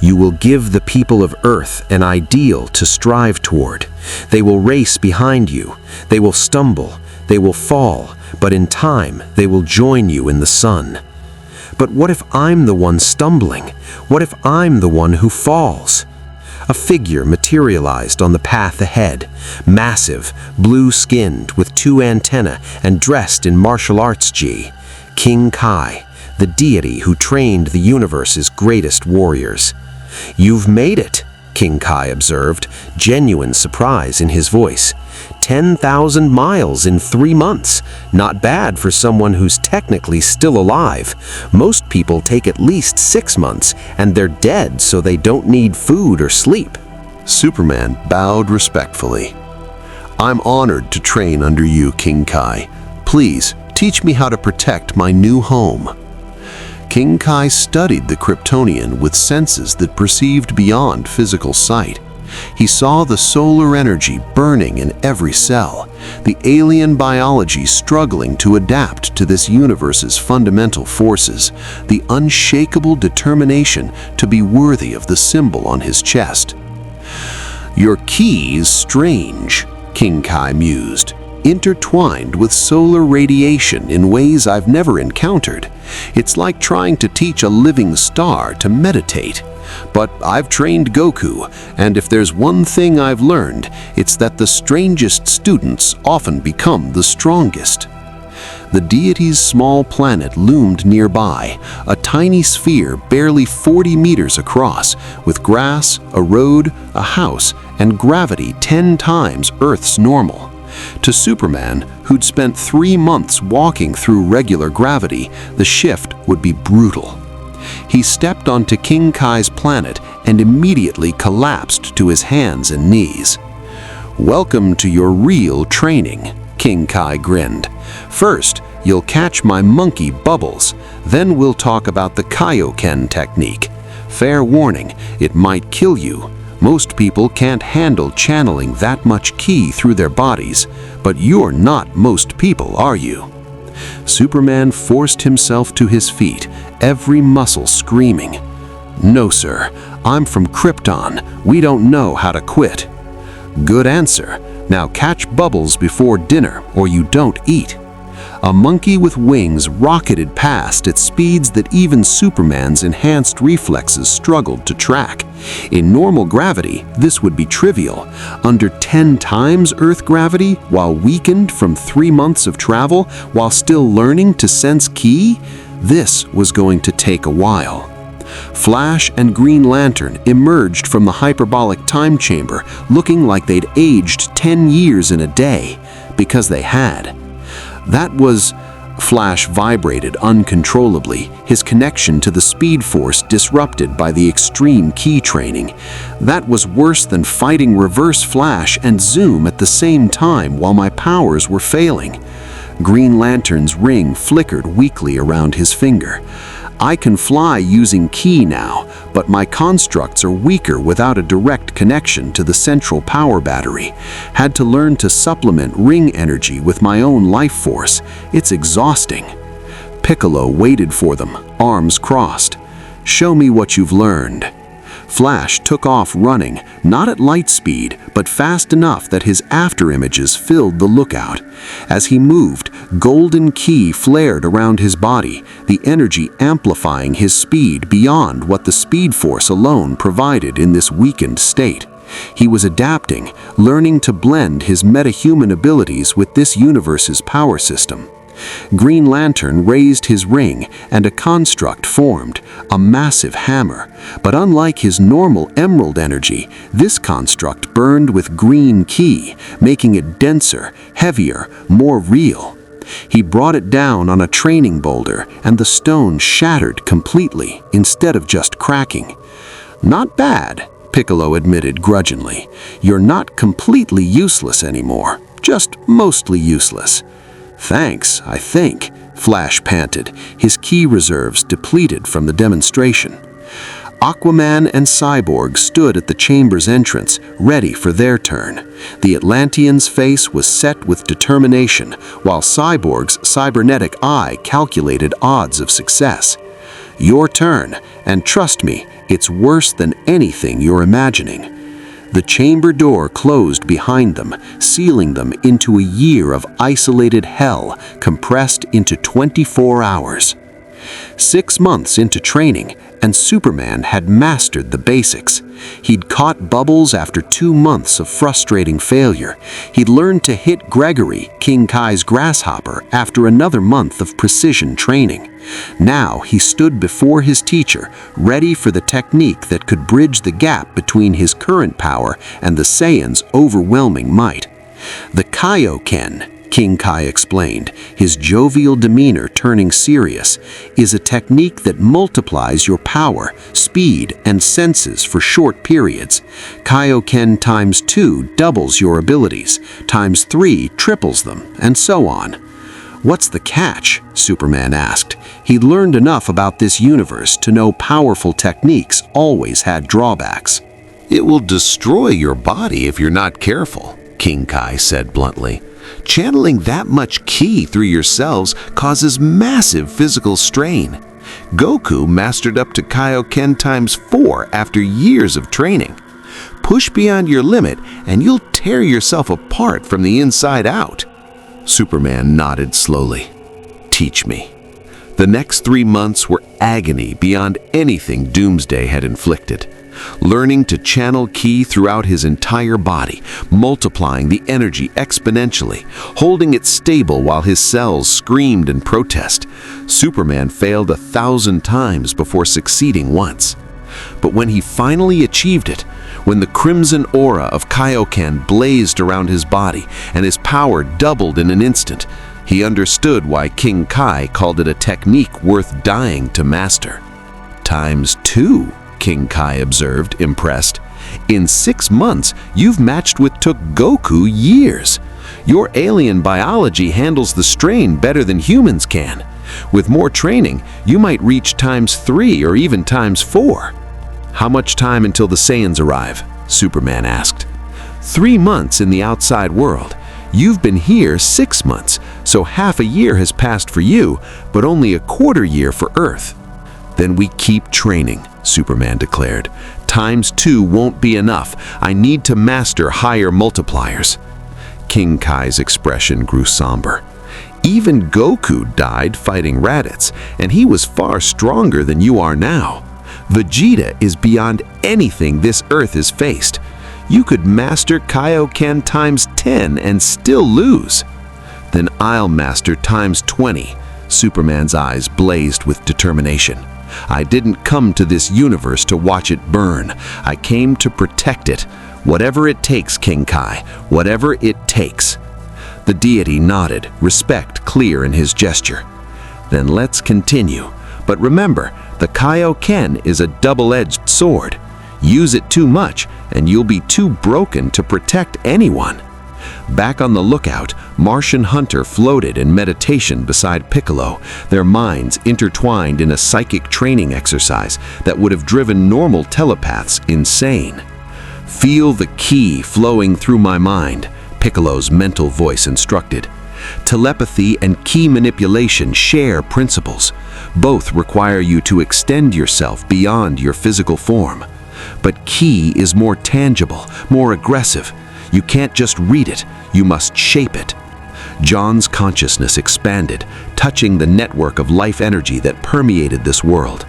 "You will give the people of Earth an ideal to strive toward. They will race behind you. They will stumble. They will fall. But in time, they will join you in the sun." But what if I'm the one stumbling? What if I'm the one who falls? A figure materialized on the path ahead, massive, blue-skinned, with 2 antennae and dressed in martial arts gi. King Kai, the deity who trained the universe's greatest warriors. "You've made it," King Kai observed, genuine surprise in his voice. 10,000 miles in 3 months. Not bad for someone who's technically still alive. Most people take at least 6 months, and they're dead so they don't need food or sleep. Superman bowed respectfully. "I'm honored to train under you, King Kai. Please, teach me how to protect my new home." King Kai studied the Kryptonian with senses that perceived beyond physical sight. He saw the solar energy burning in every cell, the alien biology struggling to adapt to this universe's fundamental forces, the unshakable determination to be worthy of the symbol on his chest. "Your ki is strange," King Kai mused, "intertwined with solar radiation in ways I've never encountered. It's like trying to teach a living star to meditate. But I've trained Goku, and if there's one thing I've learned, it's that the strangest students often become the strongest." The deity's small planet loomed nearby, a tiny sphere barely 40 meters across, with grass, a road, a house, and gravity 10 times Earth's normal. To Superman, who'd spent 3 months walking through regular gravity, the shift would be brutal. He stepped onto King Kai's planet and immediately collapsed to his hands and knees. "Welcome to your real training," King Kai grinned. "First, you'll catch my monkey Bubbles, then we'll talk about the Kaioken technique. Fair warning, it might kill you. Most people can't handle channeling that much ki through their bodies, but you're not most people, are you?" Superman forced himself to his feet, every muscle screaming. "No, sir. I'm from Krypton. We don't know how to quit." "Good answer. Now catch Bubbles before dinner, or you don't eat." A monkey with wings rocketed past at speeds that even Superman's enhanced reflexes struggled to track. In normal gravity, this would be trivial. Under 10 times Earth gravity, while weakened from 3 months of travel, while still learning to sense ki, this was going to take a while. Flash and Green Lantern emerged from the hyperbolic time chamber looking like they'd aged 10 years in a day, because they had. That was... Flash vibrated uncontrollably, his connection to the Speed Force disrupted by the extreme ki training. That was worse than fighting Reverse Flash and Zoom at the same time while my powers were failing. Green Lantern's ring flickered weakly around his finger. "I can fly using ki now, but my constructs are weaker without a direct connection to the central power battery. Had to learn to supplement ring energy with my own life force. It's exhausting." Piccolo waited for them, arms crossed. "Show me what you've learned." Flash took off running, not at light speed, but fast enough that his afterimages filled the lookout. As he moved, golden ki flared around his body, the energy amplifying his speed beyond what the Speed Force alone provided in this weakened state. He was adapting, learning to blend his metahuman abilities with this universe's power system. Green Lantern raised his ring and a construct formed, a massive hammer. But unlike his normal emerald energy, this construct burned with green ki, making it denser, heavier, more real. He brought it down on a training boulder and the stone shattered completely instead of just cracking. "Not bad," Piccolo admitted grudgingly. "You're not completely useless anymore, just mostly useless." "Thanks, I think," Flash panted, his ki reserves depleted from the demonstration. Aquaman and Cyborg stood at the chamber's entrance, ready for their turn. The Atlantean's face was set with determination, while Cyborg's cybernetic eye calculated odds of success. "Your turn, and trust me, it's worse than anything you're imagining." The chamber door closed behind them, sealing them into a year of isolated hell compressed into 24 hours. 6 months into training, and Superman had mastered the basics. He'd caught Bubbles after 2 months of frustrating failure. He'd learned to hit Gregory, King Kai's grasshopper, after another month of precision training. Now he stood before his teacher, ready for the technique that could bridge the gap between his current power and the Saiyan's overwhelming might. "The Kaioken," King Kai explained, his jovial demeanor turning serious, "is a technique that multiplies your power, speed, and senses for short periods. Kaioken times 2 doubles your abilities, times 3 triples them, and so on." "What's the catch?" Superman asked. He'd learned enough about this universe to know powerful techniques always had drawbacks. "It will destroy your body if you're not careful," King Kai said bluntly. "Channeling that much ki through your cells causes massive physical strain. Goku mastered up to Kaioken times 4 after years of training. Push beyond your limit and you'll tear yourself apart from the inside out." Superman nodded slowly. "Teach me." The next 3 months were agony beyond anything Doomsday had inflicted. Learning to channel ki throughout his entire body, multiplying the energy exponentially, holding it stable while his cells screamed in protest, Superman failed 1,000 times before succeeding once. But when he finally achieved it, when the crimson aura of Kaioken blazed around his body and his power doubled in an instant, he understood why King Kai called it a technique worth dying to master. "2x, King Kai observed, impressed. "In 6 months, you've matched what took Goku years. Your alien biology handles the strain better than humans can. With more training, you might reach ×3 or even ×4. "How much time until the Saiyans arrive?" Superman asked. 3 months in the outside world. You've been here 6 months, so half a year has passed for you, but only a quarter year for Earth. "Then we keep training," Superman declared. "×2 won't be enough. I need to master higher multipliers." King Kai's expression grew somber. "Even Goku died fighting Raditz, and he was far stronger than you are now. Vegeta is beyond anything this Earth has faced. You could master Kaioken ×10 and still lose." "Then I'll master ×20. Superman's eyes blazed with determination. "I didn't come to this universe to watch it burn. I came to protect it. Whatever it takes, King Kai, whatever it takes." The deity nodded, respect clear in his gesture. "Then let's continue. But remember, the Kaioken is a double-edged sword. Use it too much, and you'll be too broken to protect anyone." Back on the lookout, Martian Hunter floated in meditation beside Piccolo, their minds intertwined in a psychic training exercise that would have driven normal telepaths insane. "Feel the ki flowing through my mind," Piccolo's mental voice instructed. "Telepathy and ki manipulation share principles. Both require you to extend yourself beyond your physical form. But ki is more tangible, more aggressive. You can't just read it, you must shape it." John's consciousness expanded, touching the network of life energy that permeated this world.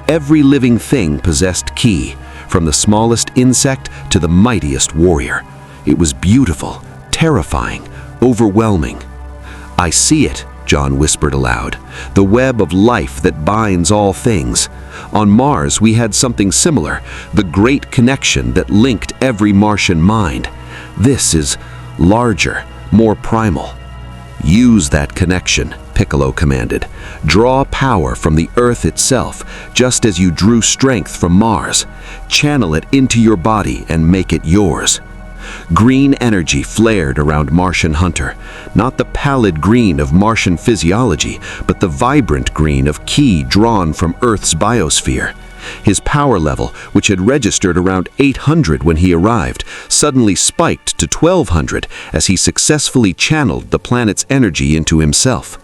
Every living thing possessed ki, from the smallest insect to the mightiest warrior. It was beautiful, terrifying, overwhelming. "I see it," John whispered aloud, "the web of life that binds all things. On Mars, we had something similar, the great connection that linked every Martian mind. This is larger, more primal." "Use that connection," Piccolo commanded. "Draw power from the Earth itself, just as you drew strength from Mars. Channel it into your body and make it yours." Green energy flared around Martian Hunter, not the pallid green of Martian physiology, but the vibrant green of ki drawn from Earth's biosphere. His power level, which had registered around 800 when he arrived, suddenly spiked to 1200 as he successfully channeled the planet's energy into himself.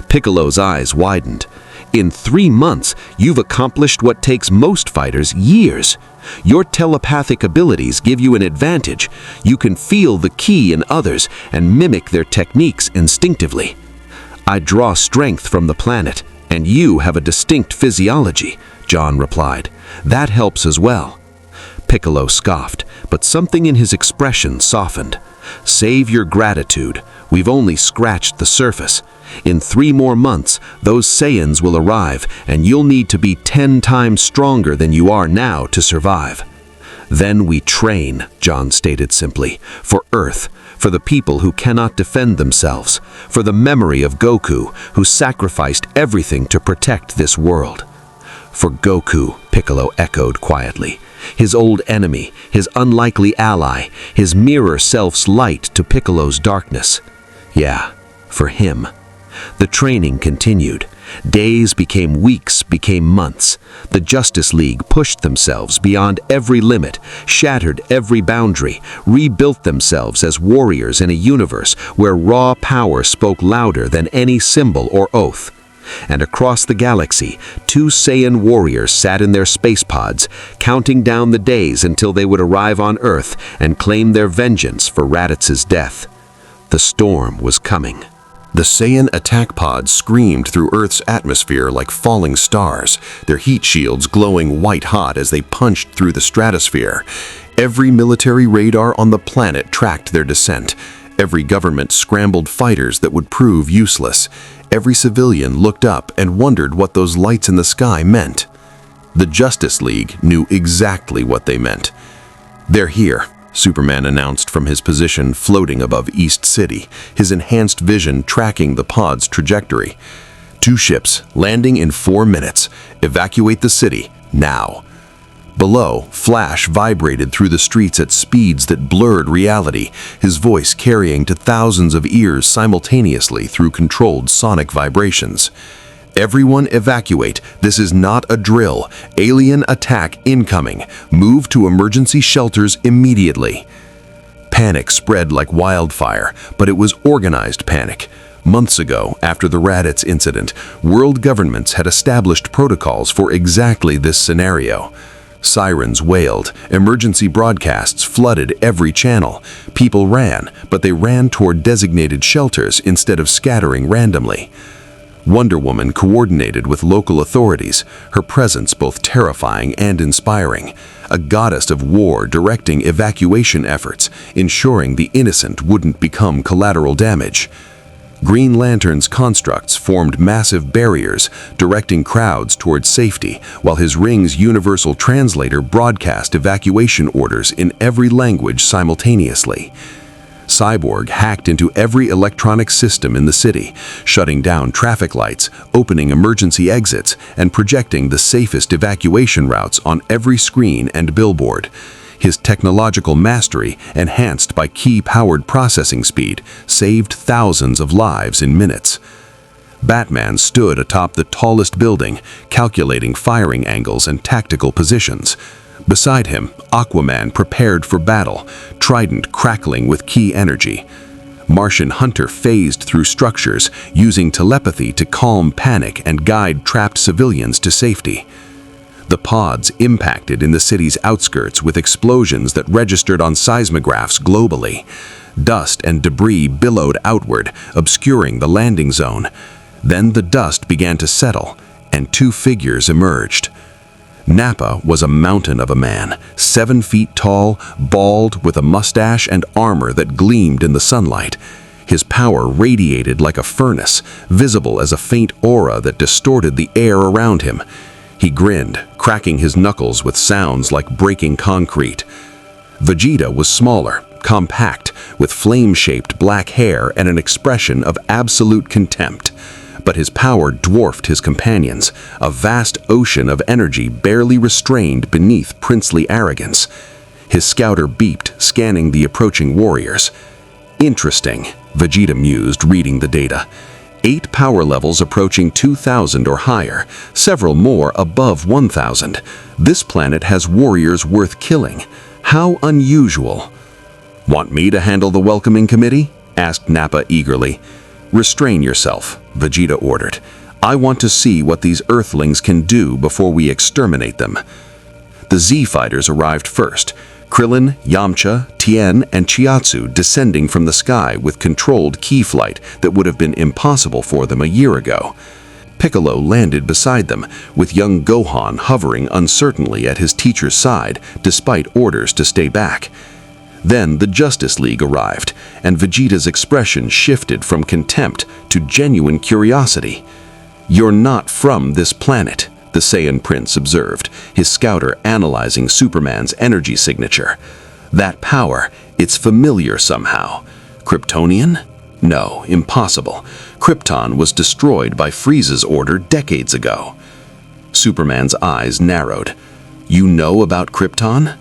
Piccolo's eyes widened. "In 3 months, you've accomplished what takes most fighters years. Your telepathic abilities give you an advantage. You can feel the ki in others and mimic their techniques instinctively." "I draw strength from the planet, and you have a distinct physiology," John replied. "That helps as well." Piccolo scoffed, but something in his expression softened. "Save your gratitude. We've only scratched the surface. In 3 more months, those Saiyans will arrive, and you'll need to be 10 times stronger than you are now to survive." "Then we train," John stated simply, "for Earth, for the people who cannot defend themselves, for the memory of Goku, who sacrificed everything to protect this world." "For Goku," Piccolo echoed quietly. His old enemy, his unlikely ally, his mirror self's light to Piccolo's darkness. Yeah, for him. The training continued. Days became weeks, became months. The Justice League pushed themselves beyond every limit, shattered every boundary, rebuilt themselves as warriors in a universe where raw power spoke louder than any symbol or oath. And across the galaxy, 2 Saiyan warriors sat in their space pods, counting down the days until they would arrive on Earth and claim their vengeance for Raditz's death. The storm was coming. The Saiyan attack pods screamed through Earth's atmosphere like falling stars, their heat shields glowing white-hot as they punched through the stratosphere. Every military radar on the planet tracked their descent. Every government scrambled fighters that would prove useless. Every civilian looked up and wondered what those lights in the sky meant. The Justice League knew exactly what they meant. "They're here," Superman announced from his position floating above East City, his enhanced vision tracking the pod's trajectory. "2 ships, landing in 4 minutes. Evacuate the city, now." Below, Flash vibrated through the streets at speeds that blurred reality, his voice carrying to thousands of ears simultaneously through controlled sonic vibrations. "Everyone evacuate. This is not a drill. Alien attack incoming. Move to emergency shelters immediately." Panic spread like wildfire, but it was organized panic. Months ago, after the Raditz incident, world governments had established protocols for exactly this scenario. Sirens wailed, emergency broadcasts flooded every channel. People ran, but they ran toward designated shelters instead of scattering randomly. Wonder Woman coordinated with local authorities, her presence both terrifying and inspiring, a goddess of war directing evacuation efforts, ensuring the innocent wouldn't become collateral damage. Green Lantern's constructs formed massive barriers, directing crowds towards safety, while his ring's universal translator broadcast evacuation orders in every language simultaneously. Cyborg hacked into every electronic system in the city, shutting down traffic lights, opening emergency exits, and projecting the safest evacuation routes on every screen and billboard. His technological mastery, enhanced by key-powered processing speed, saved thousands of lives in minutes. Batman stood atop the tallest building, calculating firing angles and tactical positions. Beside him, Aquaman prepared for battle, trident crackling with key energy. Martian Hunter phased through structures, using telepathy to calm panic and guide trapped civilians to safety. The pods impacted in the city's outskirts with explosions that registered on seismographs globally. Dust and debris billowed outward, obscuring the landing zone. Then the dust began to settle, and 2 figures emerged. Nappa was a mountain of a man, 7 feet tall, bald, with a mustache and armor that gleamed in the sunlight. His power radiated like a furnace, visible as a faint aura that distorted the air around him. He grinned, cracking his knuckles with sounds like breaking concrete. Vegeta was smaller, compact, with flame-shaped black hair and an expression of absolute contempt. But his power dwarfed his companions, a vast ocean of energy barely restrained beneath princely arrogance. His scouter beeped, scanning the approaching warriors. "Interesting," Vegeta mused, reading the data. 8 power levels approaching 2,000 or higher, several more above 1,000. This planet has warriors worth killing. How unusual. "Want me to handle the welcoming committee?" asked Nappa eagerly. "Restrain yourself," Vegeta ordered. "I want to see what these Earthlings can do before we exterminate them." The Z-Fighters arrived first. Krillin, Yamcha, Tien, and Chiatsu descending from the sky with controlled key flight that would have been impossible for them a year ago. Piccolo landed beside them, with young Gohan hovering uncertainly at his teacher's side, despite orders to stay back. Then the Justice League arrived, and Vegeta's expression shifted from contempt to genuine curiosity. "You're not from this planet," the Saiyan Prince observed, his scouter analyzing Superman's energy signature. "That power, it's familiar somehow. Kryptonian? No, impossible. Krypton was destroyed by Frieza's order decades ago." Superman's eyes narrowed. "You know about Krypton?"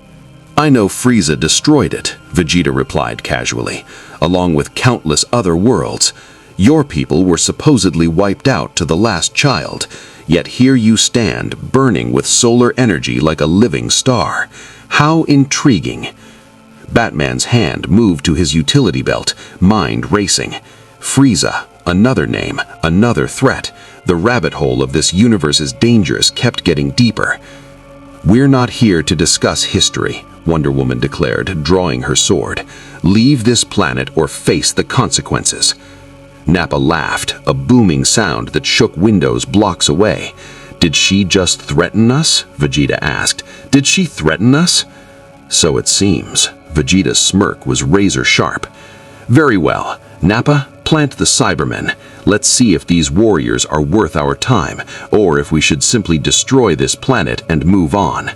"I know Frieza destroyed it," Vegeta replied casually, "along with countless other worlds. Your people were supposedly wiped out to the last child, yet here you stand, burning with solar energy like a living star. How intriguing." Batman's hand moved to his utility belt, mind racing. Frieza, another name, another threat. The rabbit hole of this universe's dangers kept getting deeper. "We're not here to discuss history," Wonder Woman declared, drawing her sword. "Leave this planet or face the consequences." Nappa laughed, a booming sound that shook windows blocks away. "Did she just threaten us?" Vegeta asked. "Did she threaten us?" "So it seems." Vegeta's smirk was razor sharp. "Very well. Nappa, plant the Cybermen. Let's see if these warriors are worth our time, or if we should simply destroy this planet and move on."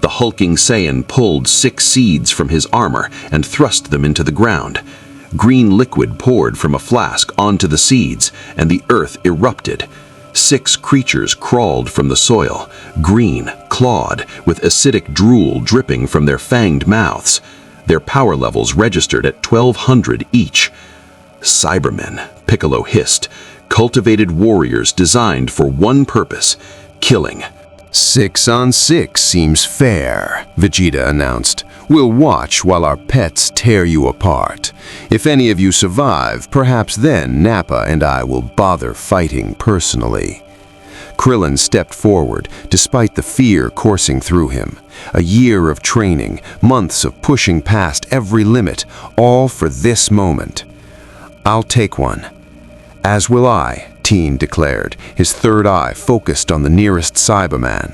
The hulking Saiyan pulled 6 seeds from his armor and thrust them into the ground. Green liquid poured from a flask onto the seeds, and the earth erupted. 6 creatures crawled from the soil, green, clawed, with acidic drool dripping from their fanged mouths. Their power levels registered at 1200 each. "Cybermen," Piccolo hissed, "cultivated warriors designed for one purpose: killing." 6 on 6 seems fair, Vegeta announced. "We'll watch while our pets tear you apart. If any of you survive, perhaps then Nappa and I will bother fighting personally." Krillin stepped forward, despite the fear coursing through him. A year of training, months of pushing past every limit, all for this moment. "I'll take one." "As will I," Teen declared, his third eye focused on the nearest Cyberman.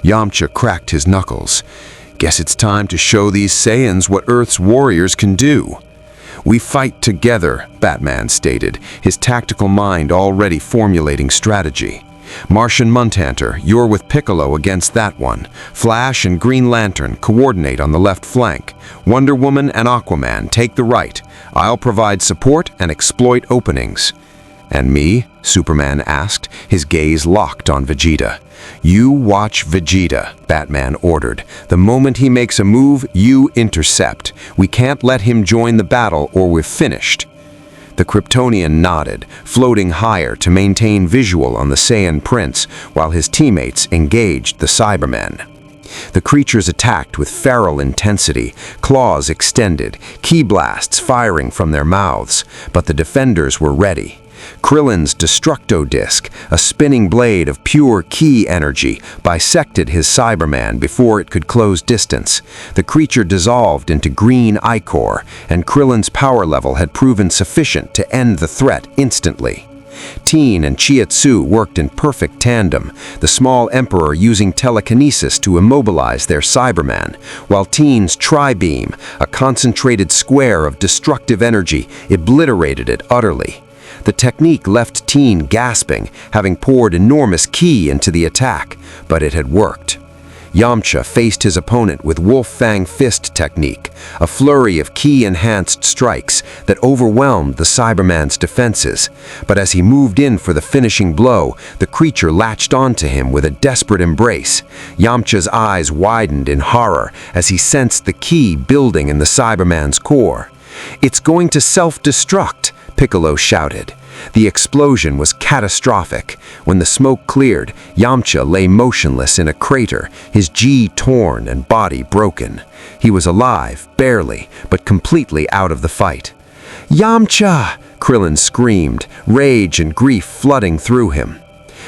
Yamcha cracked his knuckles. "Guess it's time to show these Saiyans what Earth's warriors can do." "We fight together," Batman stated, his tactical mind already formulating strategy. "Martian Muntanter, you're with Piccolo against that one. Flash and Green Lantern coordinate on the left flank. Wonder Woman and Aquaman take the right. I'll provide support and exploit openings." "And me?" Superman asked, his gaze locked on Vegeta. "You watch Vegeta," Batman ordered. "The moment he makes a move, you intercept. We can't let him join the battle or we're finished." The Kryptonian nodded, floating higher to maintain visual on the Saiyan prince, while his teammates engaged the Cybermen. The creatures attacked with feral intensity, claws extended, ki blasts firing from their mouths, but the defenders were ready. Krillin's Destructo Disc, a spinning blade of pure ki energy, bisected his Cyberman before it could close distance. The creature dissolved into green ichor, and Krillin's power level had proven sufficient to end the threat instantly. Teen and Chiatsu worked in perfect tandem, the small Emperor using telekinesis to immobilize their Cyberman, while Teen's Tri-Beam, a concentrated square of destructive energy, obliterated it utterly. The technique left Teen gasping, having poured enormous ki into the attack, but it had worked. Yamcha faced his opponent with Wolf Fang Fist technique, a flurry of ki-enhanced strikes that overwhelmed the Cyberman's defenses. But as he moved in for the finishing blow, the creature latched onto him with a desperate embrace. Yamcha's eyes widened in horror as he sensed the ki building in the Cyberman's core. "It's going to self-destruct," Piccolo shouted. The explosion was catastrophic. When the smoke cleared, Yamcha lay motionless in a crater, his ji torn and body broken. He was alive, barely, but completely out of the fight. "Yamcha!" Krillin screamed, rage and grief flooding through him.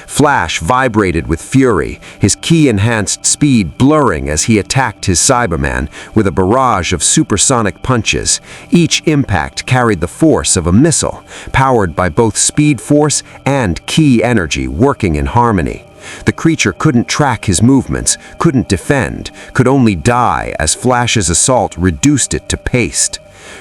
Flash vibrated with fury, his ki-enhanced speed blurring as he attacked his Cyberman with a barrage of supersonic punches. Each impact carried the force of a missile, powered by both speed force and ki energy working in harmony. The creature couldn't track his movements, couldn't defend, could only die as Flash's assault reduced it to paste.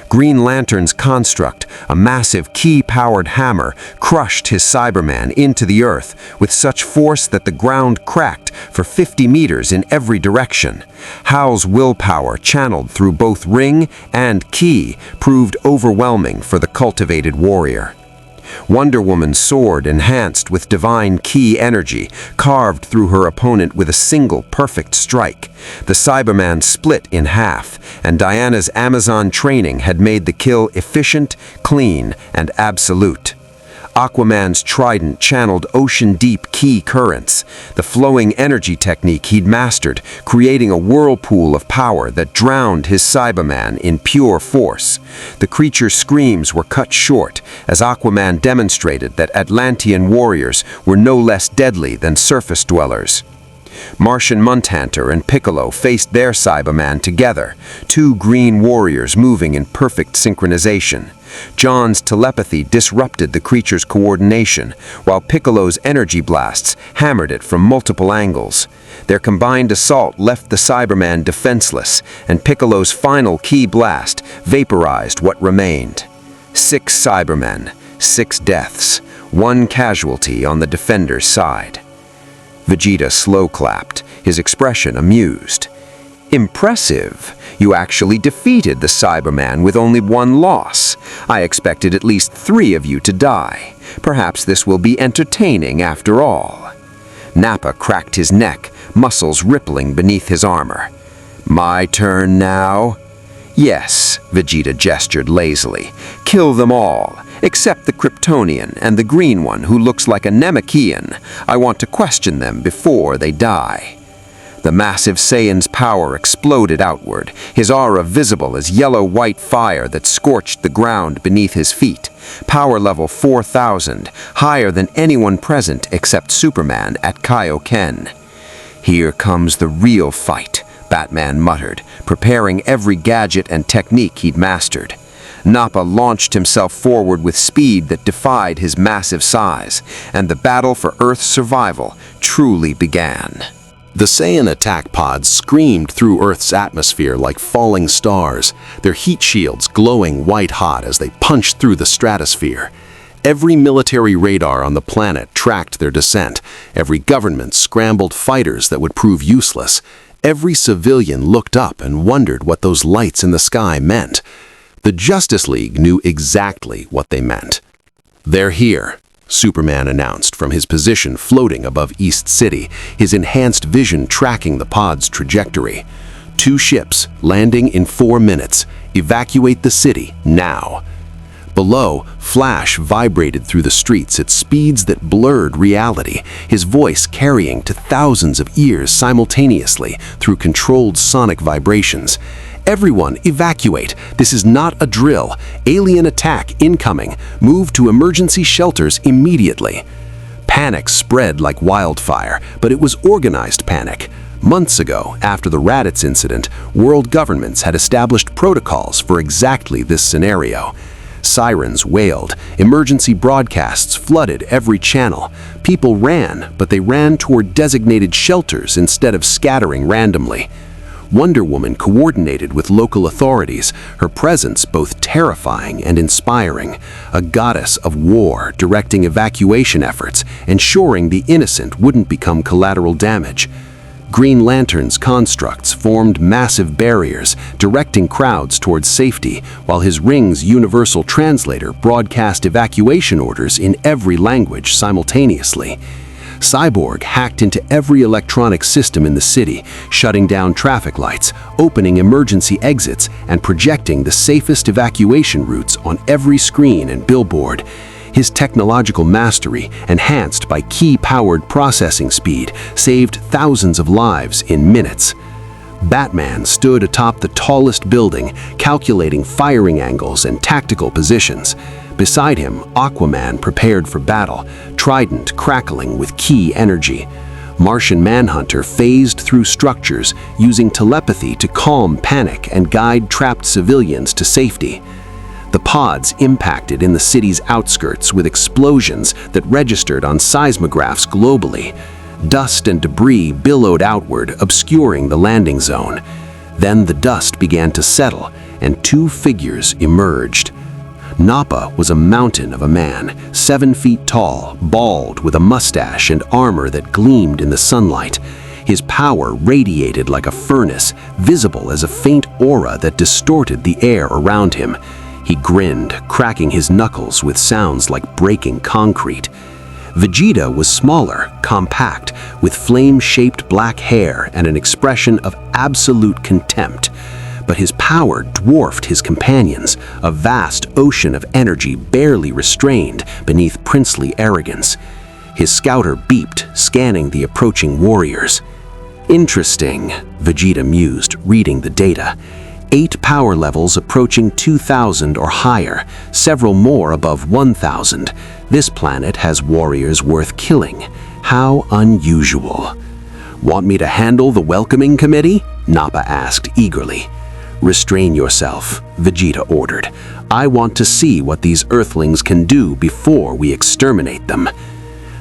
Green Lantern's construct, a massive ki-powered hammer, crushed his Cyberman into the earth with such force that the ground cracked for 50 meters in every direction. Hao's willpower, channeled through both ring and ki, proved overwhelming for the cultivated warrior. Wonder Woman's sword, enhanced with divine ki energy, carved through her opponent with a single perfect strike. The Cyberman split in half, and Diana's Amazon training had made the kill efficient, clean, and absolute. Aquaman's trident channeled ocean-deep ki currents, the flowing energy technique he'd mastered, creating a whirlpool of power that drowned his Cyberman in pure force. The creature's screams were cut short as Aquaman demonstrated that Atlantean warriors were no less deadly than surface dwellers. Martian Muntanter and Piccolo faced their Cyberman together, 2 green warriors moving in perfect synchronization. John's telepathy disrupted the creature's coordination, while Piccolo's energy blasts hammered it from multiple angles. Their combined assault left the Cyberman defenseless, and Piccolo's final key blast vaporized what remained. 6 Cybermen, 6 deaths, 1 casualty on the defender's side. Vegeta slow-clapped, his expression amused. Impressive. You actually defeated the Cyberman with only 1 loss. I expected at least 3 of you to die. Perhaps this will be entertaining after all. Nappa cracked his neck, muscles rippling beneath his armor. My turn now? Yes, Vegeta gestured lazily. Kill them all, except the Kryptonian and the green one who looks like a Namekian. I want to question them before they die. The massive Saiyan's power exploded outward, his aura visible as yellow-white fire that scorched the ground beneath his feet. Power level 4,000, higher than anyone present except Superman at Kaioken. Here comes the real fight, Batman muttered, preparing every gadget and technique he'd mastered. Nappa launched himself forward with speed that defied his massive size, and the battle for Earth's survival truly began. The Saiyan attack pods screamed through Earth's atmosphere like falling stars, their heat shields glowing white-hot as they punched through the stratosphere. Every military radar on the planet tracked their descent. Every government scrambled fighters that would prove useless. Every civilian looked up and wondered what those lights in the sky meant. The Justice League knew exactly what they meant. "They're here," Superman announced from his position floating above East City, his enhanced vision tracking the pod's trajectory. 2 ships, landing in 4 minutes. Evacuate the city, now. Below, Flash vibrated through the streets at speeds that blurred reality, his voice carrying to thousands of ears simultaneously through controlled sonic vibrations. "Everyone, evacuate. This is not a drill. Alien attack incoming. Move to emergency shelters immediately." Panic spread like wildfire, but it was organized panic. Months ago, after the Raditz incident, world governments had established protocols for exactly this scenario. Sirens wailed, emergency broadcasts flooded every channel. People ran, but they ran toward designated shelters instead of scattering randomly. Wonder Woman coordinated with local authorities, her presence both terrifying and inspiring, a goddess of war directing evacuation efforts, ensuring the innocent wouldn't become collateral damage. Green Lantern's constructs formed massive barriers, directing crowds towards safety, while his ring's universal translator broadcast evacuation orders in every language simultaneously. Cyborg hacked into every electronic system in the city, shutting down traffic lights, opening emergency exits, and projecting the safest evacuation routes on every screen and billboard. His technological mastery, enhanced by key-powered processing speed, saved thousands of lives in minutes. Batman stood atop the tallest building, calculating firing angles and tactical positions. Beside him, Aquaman prepared for battle, trident crackling with key energy. Martian Manhunter phased through structures, using telepathy to calm panic and guide trapped civilians to safety. The pods impacted in the city's outskirts with explosions that registered on seismographs globally. Dust and debris billowed outward, obscuring the landing zone. Then the dust began to settle, and 2 figures emerged. Nappa was a mountain of a man, 7 feet tall, bald, with a mustache and armor that gleamed in the sunlight. His power radiated like a furnace, visible as a faint aura that distorted the air around him. He grinned, cracking his knuckles with sounds like breaking concrete. Vegeta was smaller, compact, with flame-shaped black hair and an expression of absolute contempt. But his power dwarfed his companions, a vast ocean of energy barely restrained beneath princely arrogance. His scouter beeped, scanning the approaching warriors. "Interesting," Vegeta mused, reading the data. 8 power levels approaching 2,000 or higher, several more above 1,000. This planet has warriors worth killing. How unusual. "Want me to handle the welcoming committee?" Nappa asked eagerly. "Restrain yourself," Vegeta ordered. "I want to see what these Earthlings can do before we exterminate them."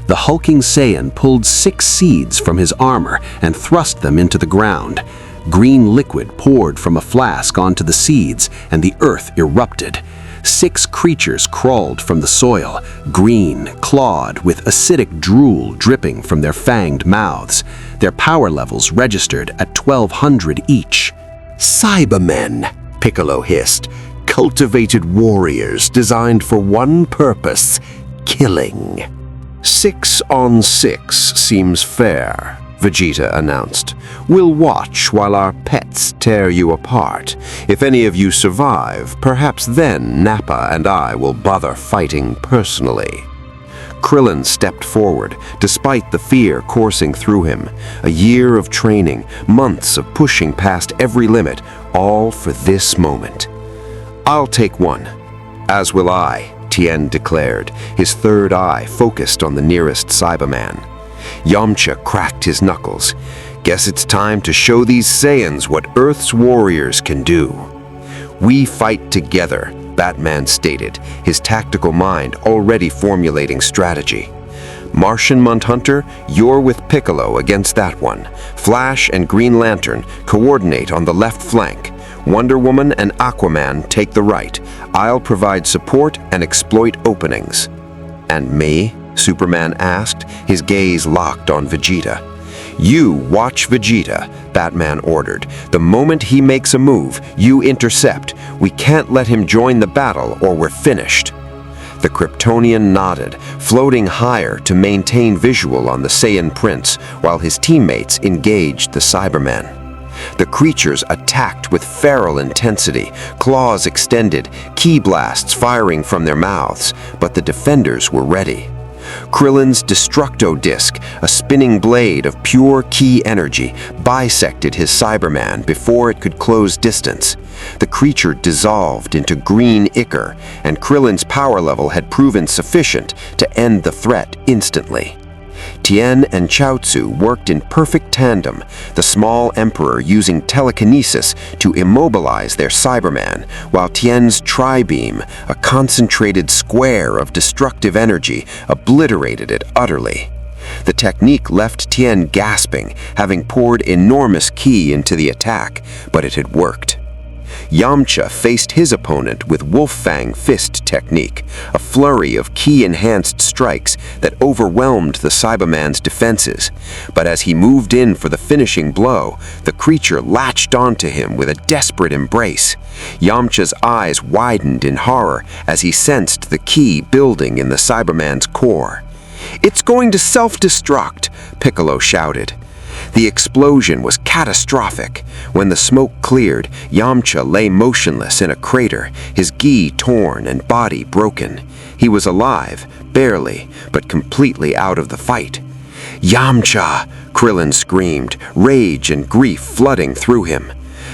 The hulking Saiyan pulled 6 seeds from his armor and thrust them into the ground. Green liquid poured from a flask onto the seeds, and the earth erupted. 6 creatures crawled from the soil, green, clawed, with acidic drool dripping from their fanged mouths. Their power levels registered at 1200 each. Cybermen, Piccolo hissed. Cultivated warriors designed for one purpose: killing. 6 on 6 seems fair, Vegeta announced. We'll watch while our pets tear you apart. If any of you survive, perhaps then Nappa and I will bother fighting personally. Krillin stepped forward, despite the fear coursing through him. A year of training, months of pushing past every limit, all for this moment. I'll take one. As will I, Tien declared, his third eye focused on the nearest Cyberman. Yamcha cracked his knuckles. Guess it's time to show these Saiyans what Earth's warriors can do. We fight together, Batman stated, his tactical mind already formulating strategy. Martian Munthunter, you're with Piccolo against that one. Flash and Green Lantern coordinate on the left flank. Wonder Woman and Aquaman take the right. I'll provide support and exploit openings. And me? Superman asked, his gaze locked on Vegeta. You watch Vegeta, Batman ordered. The moment he makes a move, you intercept. We can't let him join the battle or we're finished. The Kryptonian nodded, floating higher to maintain visual on the Saiyan Prince, while his teammates engaged the Cybermen. The creatures attacked with feral intensity, claws extended, ki blasts firing from their mouths, but the defenders were ready. Krillin's Destructo Disc, a spinning blade of pure ki energy, bisected his Cyberman before it could close distance. The creature dissolved into green ichor, and Krillin's power level had proven sufficient to end the threat instantly. Tien and Chaozu worked in perfect tandem, the small emperor using telekinesis to immobilize their Cyberman, while Tien's tri-beam, a concentrated square of destructive energy, obliterated it utterly. The technique left Tien gasping, having poured enormous ki into the attack, but it had worked. Yamcha faced his opponent with Wolf-Fang Fist technique, a flurry of ki-enhanced strikes that overwhelmed the Cyberman's defenses. But as he moved in for the finishing blow, the creature latched onto him with a desperate embrace. Yamcha's eyes widened in horror as he sensed the ki building in the Cyberman's core. "It's going to self-destruct," Piccolo shouted. The explosion was catastrophic. When the smoke cleared, Yamcha lay motionless in a crater, his gi torn and body broken. He was alive, barely, but completely out of the fight. "Yamcha!" Krillin screamed, rage and grief flooding through him.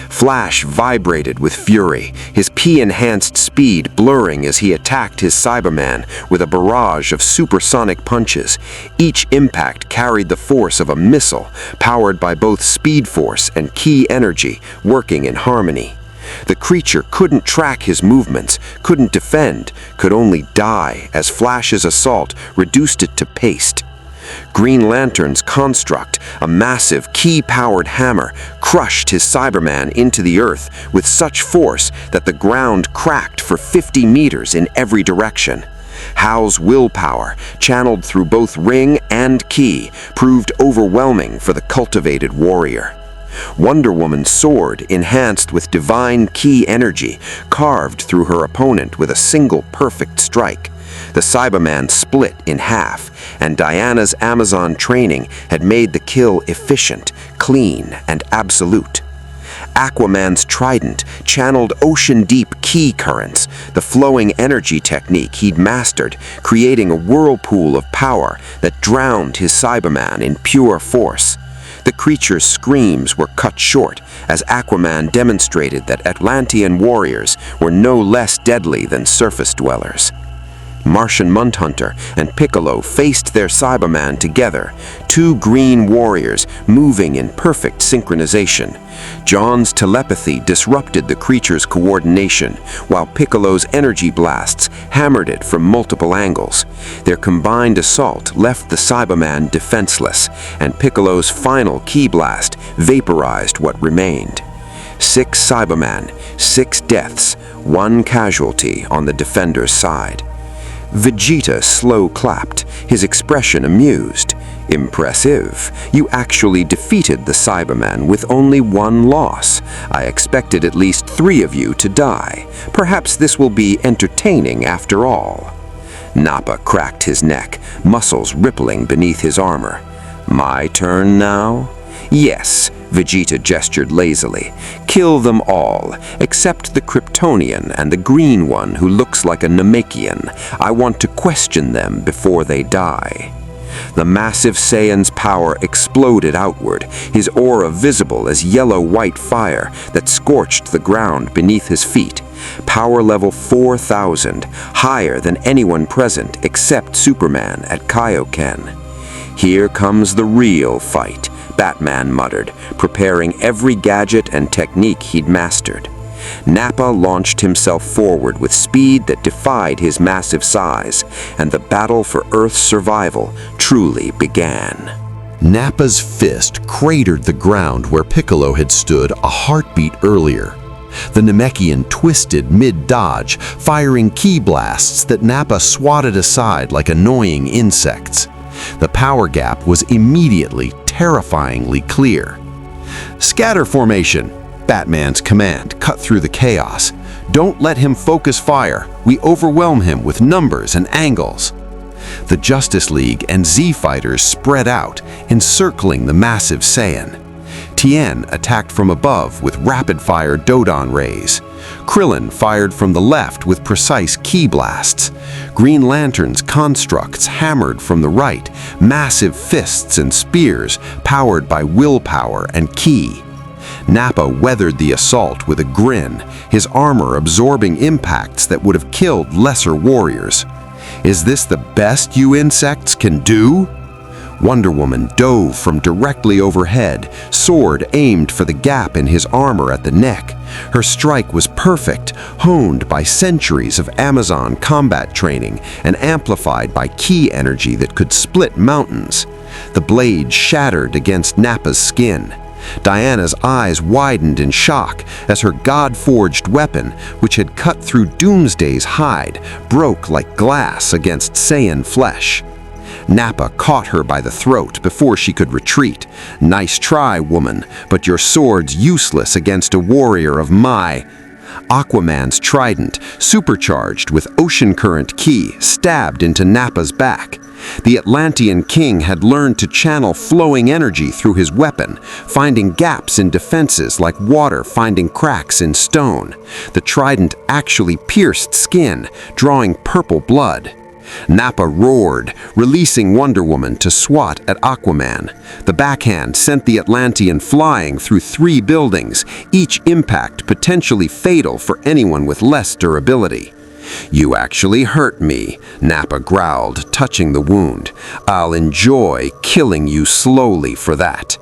Flash vibrated with fury, his ki-enhanced speed blurring as he attacked his Cyberman with a barrage of supersonic punches. Each impact carried the force of a missile, powered by both speed force and ki energy, working in harmony. The creature couldn't track his movements, couldn't defend, could only die as Flash's assault reduced it to paste. Green Lantern's construct, a massive ki-powered hammer, crushed his Cyberman into the earth with such force that the ground cracked for 50 meters in every direction. Hao's willpower, channeled through both ring and ki, proved overwhelming for the cultivated warrior. Wonder Woman's sword, enhanced with divine ki energy, carved through her opponent with a single perfect strike. The Cyberman split in half, and Diana's Amazon training had made the kill efficient, clean, and absolute. Aquaman's trident channeled ocean-deep ki currents, the flowing energy technique he'd mastered, creating a whirlpool of power that drowned his Cyberman in pure force. The creature's screams were cut short as Aquaman demonstrated that Atlantean warriors were no less deadly than surface dwellers. Martian Mundhunter and Piccolo faced their Cyberman together, two green warriors moving in perfect synchronization. John's telepathy disrupted the creature's coordination, while Piccolo's energy blasts hammered it from multiple angles. Their combined assault left the Cyberman defenseless, and Piccolo's final ki blast vaporized what remained. 6 Cybermen, 6 deaths, 1 casualty on the defender's side. Vegeta slow clapped, his expression amused. Impressive. You actually defeated the Cyberman with only 1 loss. I expected at least 3 of you to die. Perhaps this will be entertaining after all. Nappa cracked his neck, muscles rippling beneath his armor. My turn now? Yes, Vegeta gestured lazily. Kill them all, except the Kryptonian and the green one who looks like a Namekian. I want to question them before they die. The massive Saiyan's power exploded outward, his aura visible as yellow-white fire that scorched the ground beneath his feet. Power level 4,000, higher than anyone present except Superman at Kaioken. Here comes the real fight, Batman muttered, preparing every gadget and technique he'd mastered. Nappa launched himself forward with speed that defied his massive size, and the battle for Earth's survival truly began. Nappa's fist cratered the ground where Piccolo had stood a heartbeat earlier. The Namekian twisted mid-dodge, firing ki blasts that Nappa swatted aside like annoying insects. The power gap was immediately terrifyingly clear. Scatter formation, Batman's command cut through the chaos. Don't let him focus fire. We overwhelm him with numbers and angles. The Justice League and Z-Fighters spread out, encircling the massive Saiyan. Tien attacked from above with rapid-fire Dodon rays. Krillin fired from the left with precise ki blasts. Green Lantern's constructs hammered from the right, massive fists and spears powered by willpower and ki. Nappa weathered the assault with a grin, his armor absorbing impacts that would have killed lesser warriors. Is this the best you insects can do? Wonder Woman dove from directly overhead, sword aimed for the gap in his armor at the neck. Her strike was perfect, honed by centuries of Amazon combat training and amplified by ki energy that could split mountains. The blade shattered against Nappa's skin. Diana's eyes widened in shock as her god-forged weapon, which had cut through Doomsday's hide, broke like glass against Saiyan flesh. Nappa caught her by the throat before she could retreat. Nice try, woman, but your sword's useless against a warrior of my... Aquaman's trident, supercharged with ocean current ki, stabbed into Nappa's back. The Atlantean king had learned to channel flowing energy through his weapon, finding gaps in defenses like water finding cracks in stone. The trident actually pierced skin, drawing purple blood. Nappa roared, releasing Wonder Woman to swat at Aquaman. The backhand sent the Atlantean flying through 3 buildings, each impact potentially fatal for anyone with less durability. You actually hurt me, Nappa growled, touching the wound. I'll enjoy killing you slowly for that.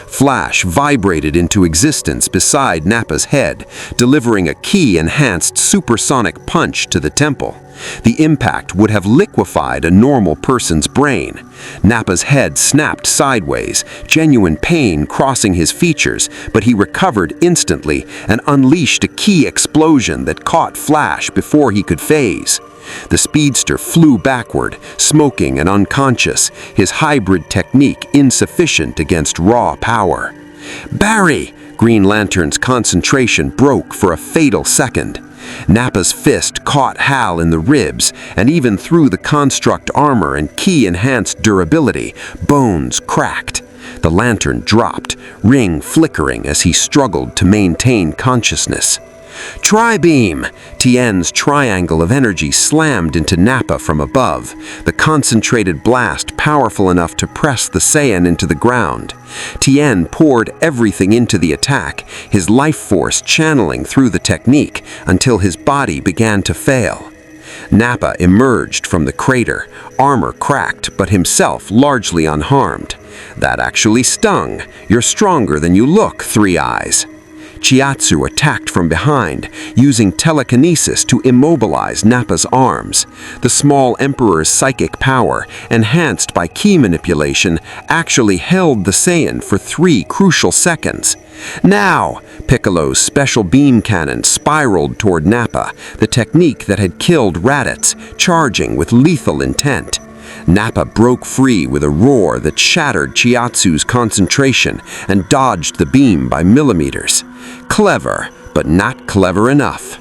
Flash vibrated into existence beside Nappa's head, delivering a ki-enhanced supersonic punch to the temple. The impact would have liquefied a normal person's brain. Nappa's head snapped sideways, genuine pain crossing his features, but he recovered instantly and unleashed a ki explosion that caught Flash before he could phase. The speedster flew backward, smoking and unconscious, his hybrid technique insufficient against raw power. Barry! Green Lantern's concentration broke for a fatal second. Nappa's fist caught Hal in the ribs, and even through the construct armor and ki-enhanced durability, bones cracked. The lantern dropped, ring flickering as he struggled to maintain consciousness. Tri-beam! Tien's triangle of energy slammed into Nappa from above, the concentrated blast powerful enough to press the Saiyan into the ground. Tien poured everything into the attack, his life force channeling through the technique until his body began to fail. Nappa emerged from the crater, armor cracked but himself largely unharmed. "That actually stung. You're stronger than you look, Three Eyes." Chiatsu attacked from behind, using telekinesis to immobilize Nappa's arms. The small Emperor's psychic power, enhanced by ki manipulation, actually held the Saiyan for 3 crucial seconds. Now, Piccolo's special beam cannon spiraled toward Nappa, the technique that had killed Raditz, charging with lethal intent. Nappa broke free with a roar that shattered Chiatsu's concentration and dodged the beam by millimeters. Clever, but not clever enough.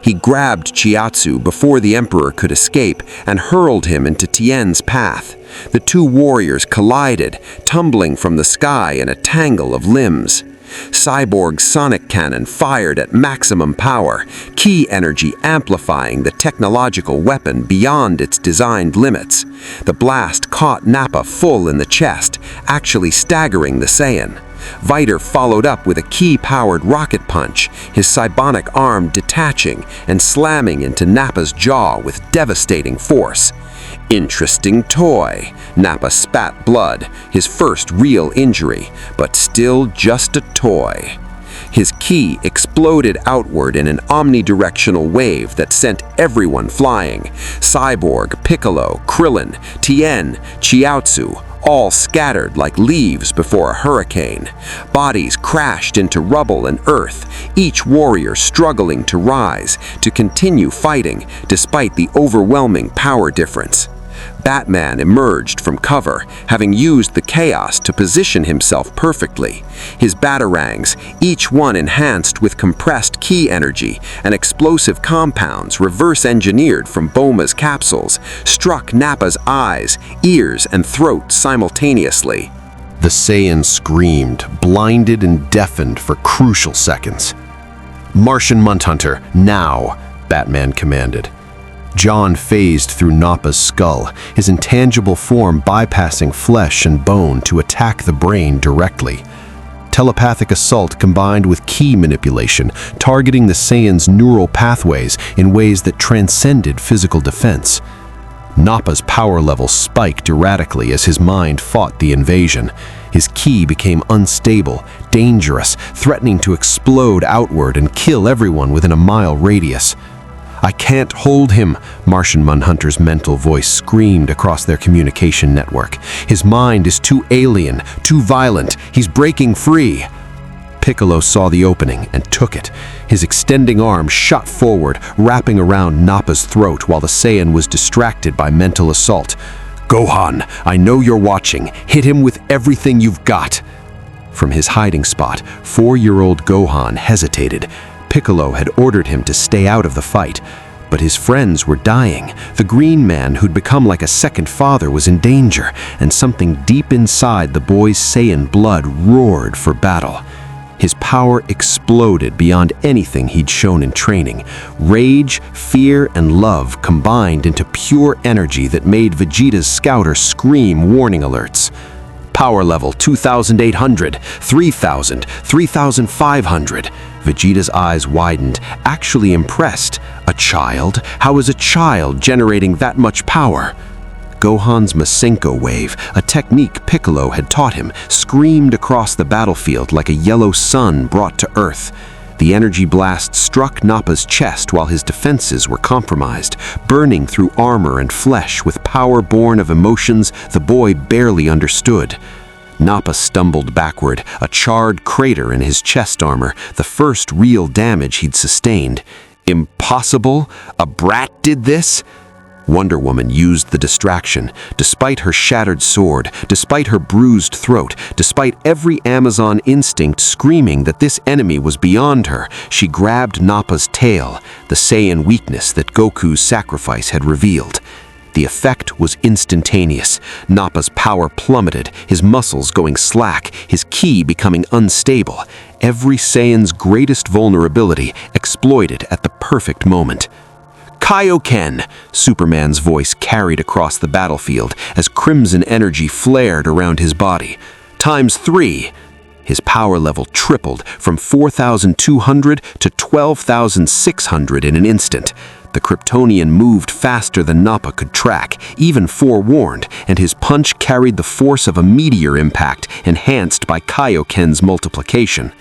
He grabbed Chiatsu before the Emperor could escape and hurled him into Tien's path. The two warriors collided, tumbling from the sky in a tangle of limbs. Cyborg's sonic cannon fired at maximum power, ki energy amplifying the technological weapon beyond its designed limits. The blast caught Nappa full in the chest, actually staggering the Saiyan. Viter followed up with a ki-powered rocket punch, his psionic arm detaching and slamming into Nappa's jaw with devastating force. Interesting toy. Nappa spat blood, his first real injury, but still just a toy. His ki exploded outward in an omnidirectional wave that sent everyone flying. Cyborg, Piccolo, Krillin, Tien, Chiaotzu, all scattered like leaves before a hurricane. Bodies crashed into rubble and earth, each warrior struggling to rise, to continue fighting despite the overwhelming power difference. Batman emerged from cover, having used the chaos to position himself perfectly. His batarangs, each one enhanced with compressed ki energy and explosive compounds reverse-engineered from Boma's capsules, struck Nappa's eyes, ears, and throat simultaneously. The Saiyan screamed, blinded and deafened for crucial seconds. "Martian Munthunter, now!" Batman commanded. John phased through Nappa's skull, his intangible form bypassing flesh and bone to attack the brain directly. Telepathic assault combined with ki manipulation, targeting the Saiyan's neural pathways in ways that transcended physical defense. Nappa's power level spiked erratically as his mind fought the invasion. His ki became unstable, dangerous, threatening to explode outward and kill everyone within a mile radius. "I can't hold him," Martian Manhunter's mental voice screamed across their communication network. "His mind is too alien, too violent. He's breaking free." Piccolo saw the opening and took it. His extending arm shot forward, wrapping around Nappa's throat while the Saiyan was distracted by mental assault. "Gohan, I know you're watching. Hit him with everything you've got." From his hiding spot, 4-year-old Gohan hesitated. Piccolo had ordered him to stay out of the fight, but his friends were dying. The Green Man, who'd become like a second father, was in danger, and something deep inside the boy's Saiyan blood roared for battle. His power exploded beyond anything he'd shown in training. Rage, fear, and love combined into pure energy that made Vegeta's scouter scream warning alerts. Power level 2,800, 3,000, 3,500. Vegeta's eyes widened, actually impressed. A child? How is a child generating that much power? Gohan's Masenko wave, a technique Piccolo had taught him, screamed across the battlefield like a yellow sun brought to Earth. The energy blast struck Nappa's chest while his defenses were compromised, burning through armor and flesh with power born of emotions the boy barely understood. Nappa stumbled backward, a charred crater in his chest armor, the first real damage he'd sustained. Impossible? A brat did this? Wonder Woman used the distraction. Despite her shattered sword, despite her bruised throat, despite every Amazon instinct screaming that this enemy was beyond her, she grabbed Nappa's tail, the Saiyan weakness that Goku's sacrifice had revealed. The effect was instantaneous. Nappa's power plummeted, his muscles going slack, his ki becoming unstable. Every Saiyan's greatest vulnerability exploited at the perfect moment. Kaioken! Superman's voice carried across the battlefield as crimson energy flared around his body. ×3. His power level tripled from 4,200 to 12,600 in an instant. The Kryptonian moved faster than Nappa could track, even forewarned, and his punch carried the force of a meteor impact, enhanced by Kaioken's multiplication.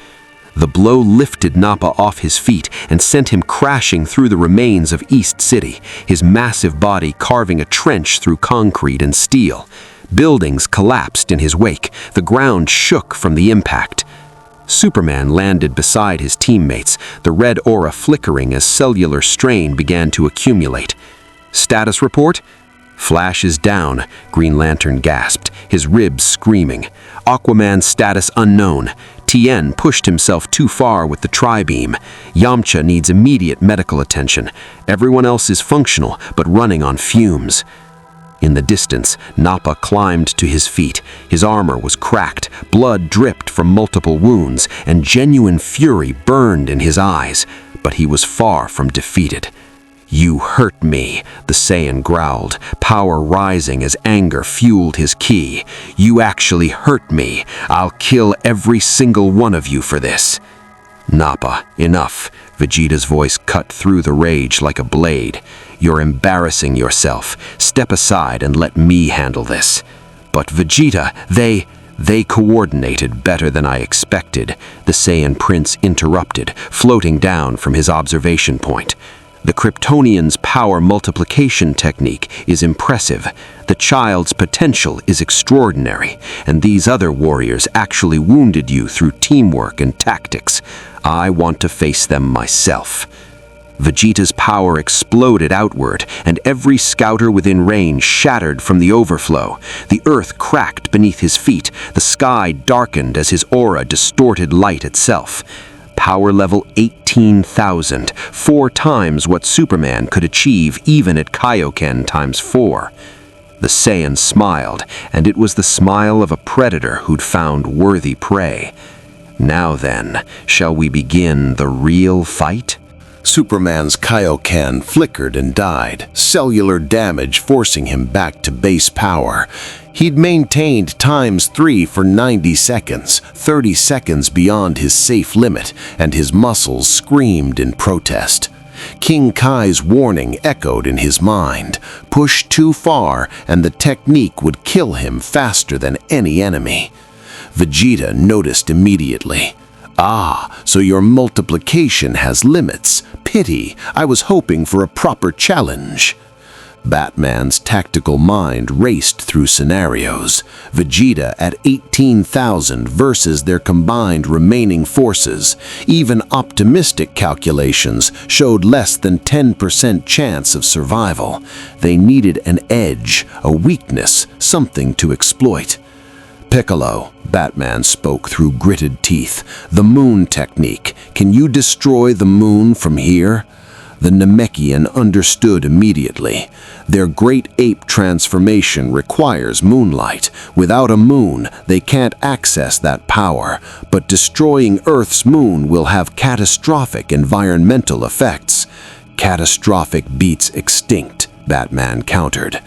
The blow lifted Nappa off his feet and sent him crashing through the remains of East City, his massive body carving a trench through concrete and steel. Buildings collapsed in his wake, the ground shook from the impact. Superman landed beside his teammates, the red aura flickering as cellular strain began to accumulate. Status report? Flash is down, Green Lantern gasped, his ribs screaming. Aquaman's status unknown. Tien pushed himself too far with the tri-beam. Yamcha needs immediate medical attention. Everyone else is functional, but running on fumes. In the distance, Nappa climbed to his feet. His armor was cracked, blood dripped from multiple wounds, and genuine fury burned in his eyes. But he was far from defeated. "You hurt me," the Saiyan growled, power rising as anger fueled his ki. "You actually hurt me. I'll kill every single one of you for this." "Nappa, enough." Vegeta's voice cut through the rage like a blade. "You're embarrassing yourself. Step aside and let me handle this." "But Vegeta, they coordinated better than I expected," the Saiyan prince interrupted, floating down from his observation point. "The Kryptonian's power multiplication technique is impressive. The child's potential is extraordinary, and these other warriors actually wounded you through teamwork and tactics. I want to face them myself." Vegeta's power exploded outward, and every scouter within range shattered from the overflow. The earth cracked beneath his feet, the sky darkened as his aura distorted light itself. Power level 18,000, 4 times what Superman could achieve even at Kaioken times 4. The Saiyan smiled, and it was the smile of a predator who'd found worthy prey. "Now then, shall we begin the real fight?" Superman's Kaioken flickered and died, cellular damage forcing him back to base power. He'd maintained times 3 for 90 seconds, 30 seconds beyond his safe limit, and his muscles screamed in protest. King Kai's warning echoed in his mind. Push too far, and the technique would kill him faster than any enemy. Vegeta noticed immediately. "Ah, so your multiplication has limits. Pity, I was hoping for a proper challenge." Batman's tactical mind raced through scenarios. Vegeta at 18,000 versus their combined remaining forces. Even optimistic calculations showed less than 10% chance of survival. They needed an edge, a weakness, something to exploit. "Piccolo," Batman spoke through gritted teeth, "the moon technique. Can you destroy the moon from here?" The Namekian understood immediately. Their great ape transformation requires moonlight. Without a moon, they can't access that power. But destroying Earth's moon will have catastrophic environmental effects. "Catastrophic beats extinct," Batman countered.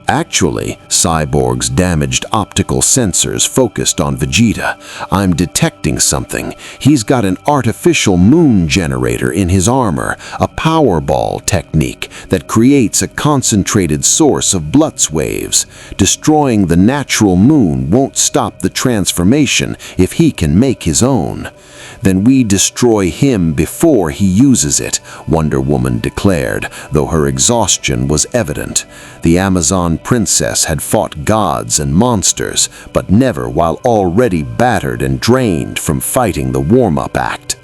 Actually, Cyborg's damaged optical sensors focused on Vegeta. "I'm detecting something. He's got an artificial moon generator in his armor, a Powerball technique that creates a concentrated source of Blutz waves. Destroying the natural moon won't stop the transformation if he can make his own." "Then we destroy him before he uses it," Wonder Woman declared, though her exhaustion was evident. The Amazon princess had fought gods and monsters, but never while already battered and drained from fighting the warm-up act.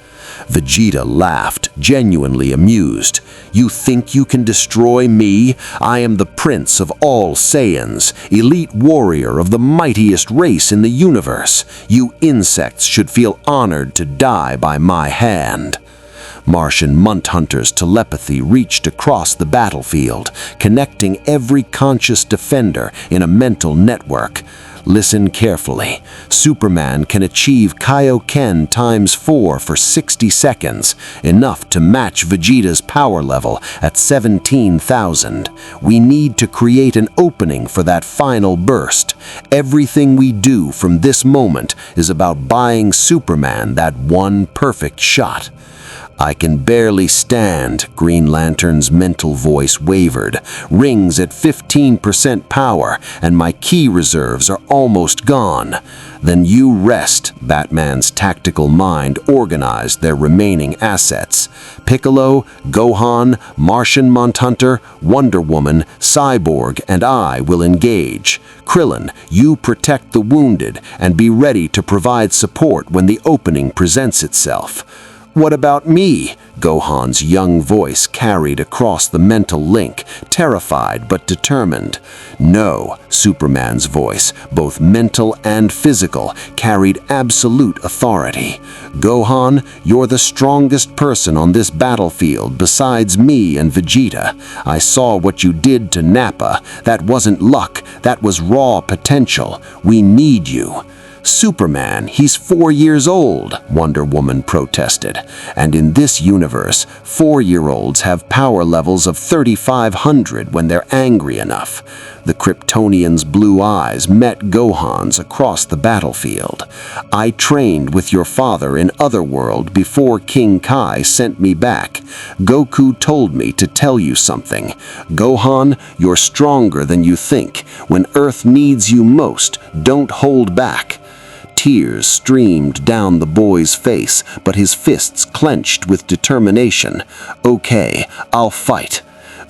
Vegeta laughed, genuinely amused. "You think you can destroy me? I am the prince of all Saiyans, elite warrior of the mightiest race in the universe. You insects should feel honored to die by my hand." Martian Munthunter's telepathy reached across the battlefield, connecting every conscious defender in a mental network. Listen carefully. Superman can achieve Kaioken times 4 for 60 seconds, enough to match Vegeta's power level at 17,000. We need to create an opening for that final burst. Everything we do from this moment is about buying Superman that one perfect shot. I can barely stand, Green Lantern's mental voice wavered. Rings at 15% power, and my ki reserves are almost gone. Then you rest, Batman's tactical mind organized their remaining assets. Piccolo, Gohan, Martian Manhunter, Wonder Woman, Cyborg, and I will engage. Krillin, you protect the wounded and be ready to provide support when the opening presents itself. What about me? Gohan's young voice carried across the mental link, terrified but determined. No, Superman's voice, both mental and physical, carried absolute authority. Gohan, you're the strongest person on this battlefield besides me and Vegeta. I saw what you did to Nappa. That wasn't luck, that was raw potential. We need you. Superman, he's 4 years old, Wonder Woman protested. And in this universe, 4-year-olds have power levels of 3,500 when they're angry enough. The Kryptonian's blue eyes met Gohan's across the battlefield. I trained with your father in Otherworld before King Kai sent me back. Goku told me to tell you something. Gohan, you're stronger than you think. When Earth needs you most, don't hold back. Tears streamed down the boy's face, but his fists clenched with determination. Okay, I'll fight.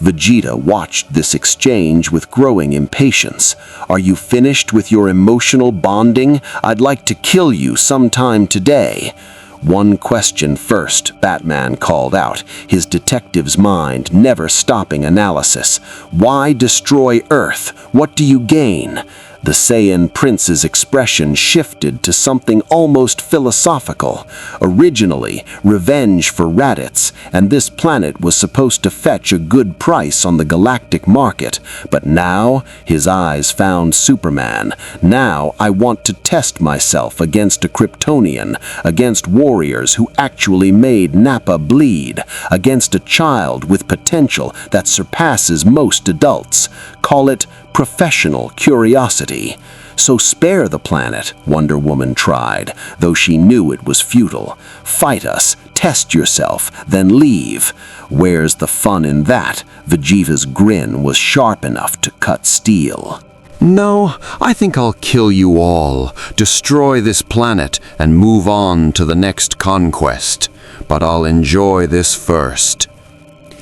Vegeta watched this exchange with growing impatience. Are you finished with your emotional bonding? I'd like to kill you sometime today. One question first, Batman called out, his detective's mind never stopping analysis. Why destroy Earth? What do you gain? The Saiyan prince's expression shifted to something almost philosophical. Originally, revenge for Raditz, and this planet was supposed to fetch a good price on the galactic market. But now, his eyes found Superman. Now I want to test myself against a Kryptonian, against warriors who actually made Nappa bleed, against a child with potential that surpasses most adults. Call it professional curiosity. So spare the planet, Wonder Woman tried, though she knew it was futile. Fight us, test yourself, then leave. Where's the fun in that? Vegeta's grin was sharp enough to cut steel. No, I think I'll kill you all, destroy this planet, and move on to the next conquest. But I'll enjoy this first.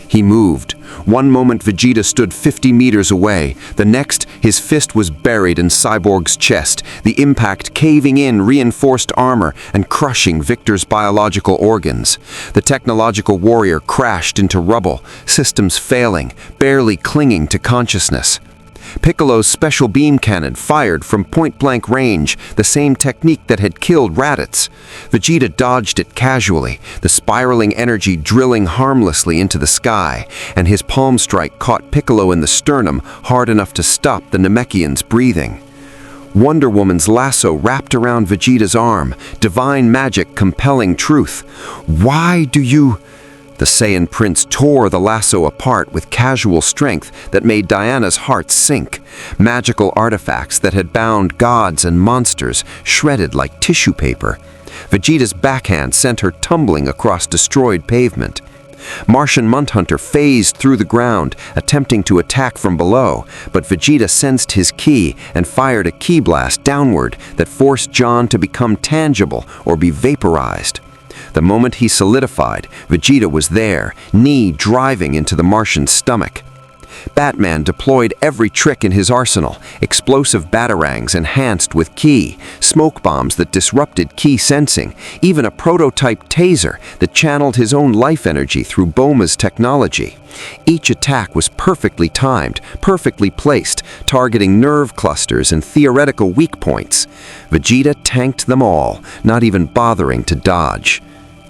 He moved. One moment Vegeta stood 50 meters away. The next, his fist was buried in Cyborg's chest, the impact caving in reinforced armor and crushing Victor's biological organs. The technological warrior crashed into rubble, systems failing, barely clinging to consciousness. Piccolo's special beam cannon fired from point-blank range, the same technique that had killed Raditz. Vegeta dodged it casually, the spiraling energy drilling harmlessly into the sky, and his palm strike caught Piccolo in the sternum hard enough to stop the Namekian's breathing. Wonder Woman's lasso wrapped around Vegeta's arm, divine magic compelling truth. Why do you... The Saiyan prince tore the lasso apart with casual strength that made Diana's heart sink. Magical artifacts that had bound gods and monsters shredded like tissue paper. Vegeta's backhand sent her tumbling across destroyed pavement. Martian Manhunter phased through the ground, attempting to attack from below, but Vegeta sensed his ki and fired a ki blast downward that forced John to become tangible or be vaporized. The moment he solidified, Vegeta was there, knee driving into the Martian's stomach. Batman deployed every trick in his arsenal, explosive batarangs enhanced with ki, smoke bombs that disrupted ki sensing, even a prototype taser that channeled his own life energy through Boma's technology. Each attack was perfectly timed, perfectly placed, targeting nerve clusters and theoretical weak points. Vegeta tanked them all, not even bothering to dodge.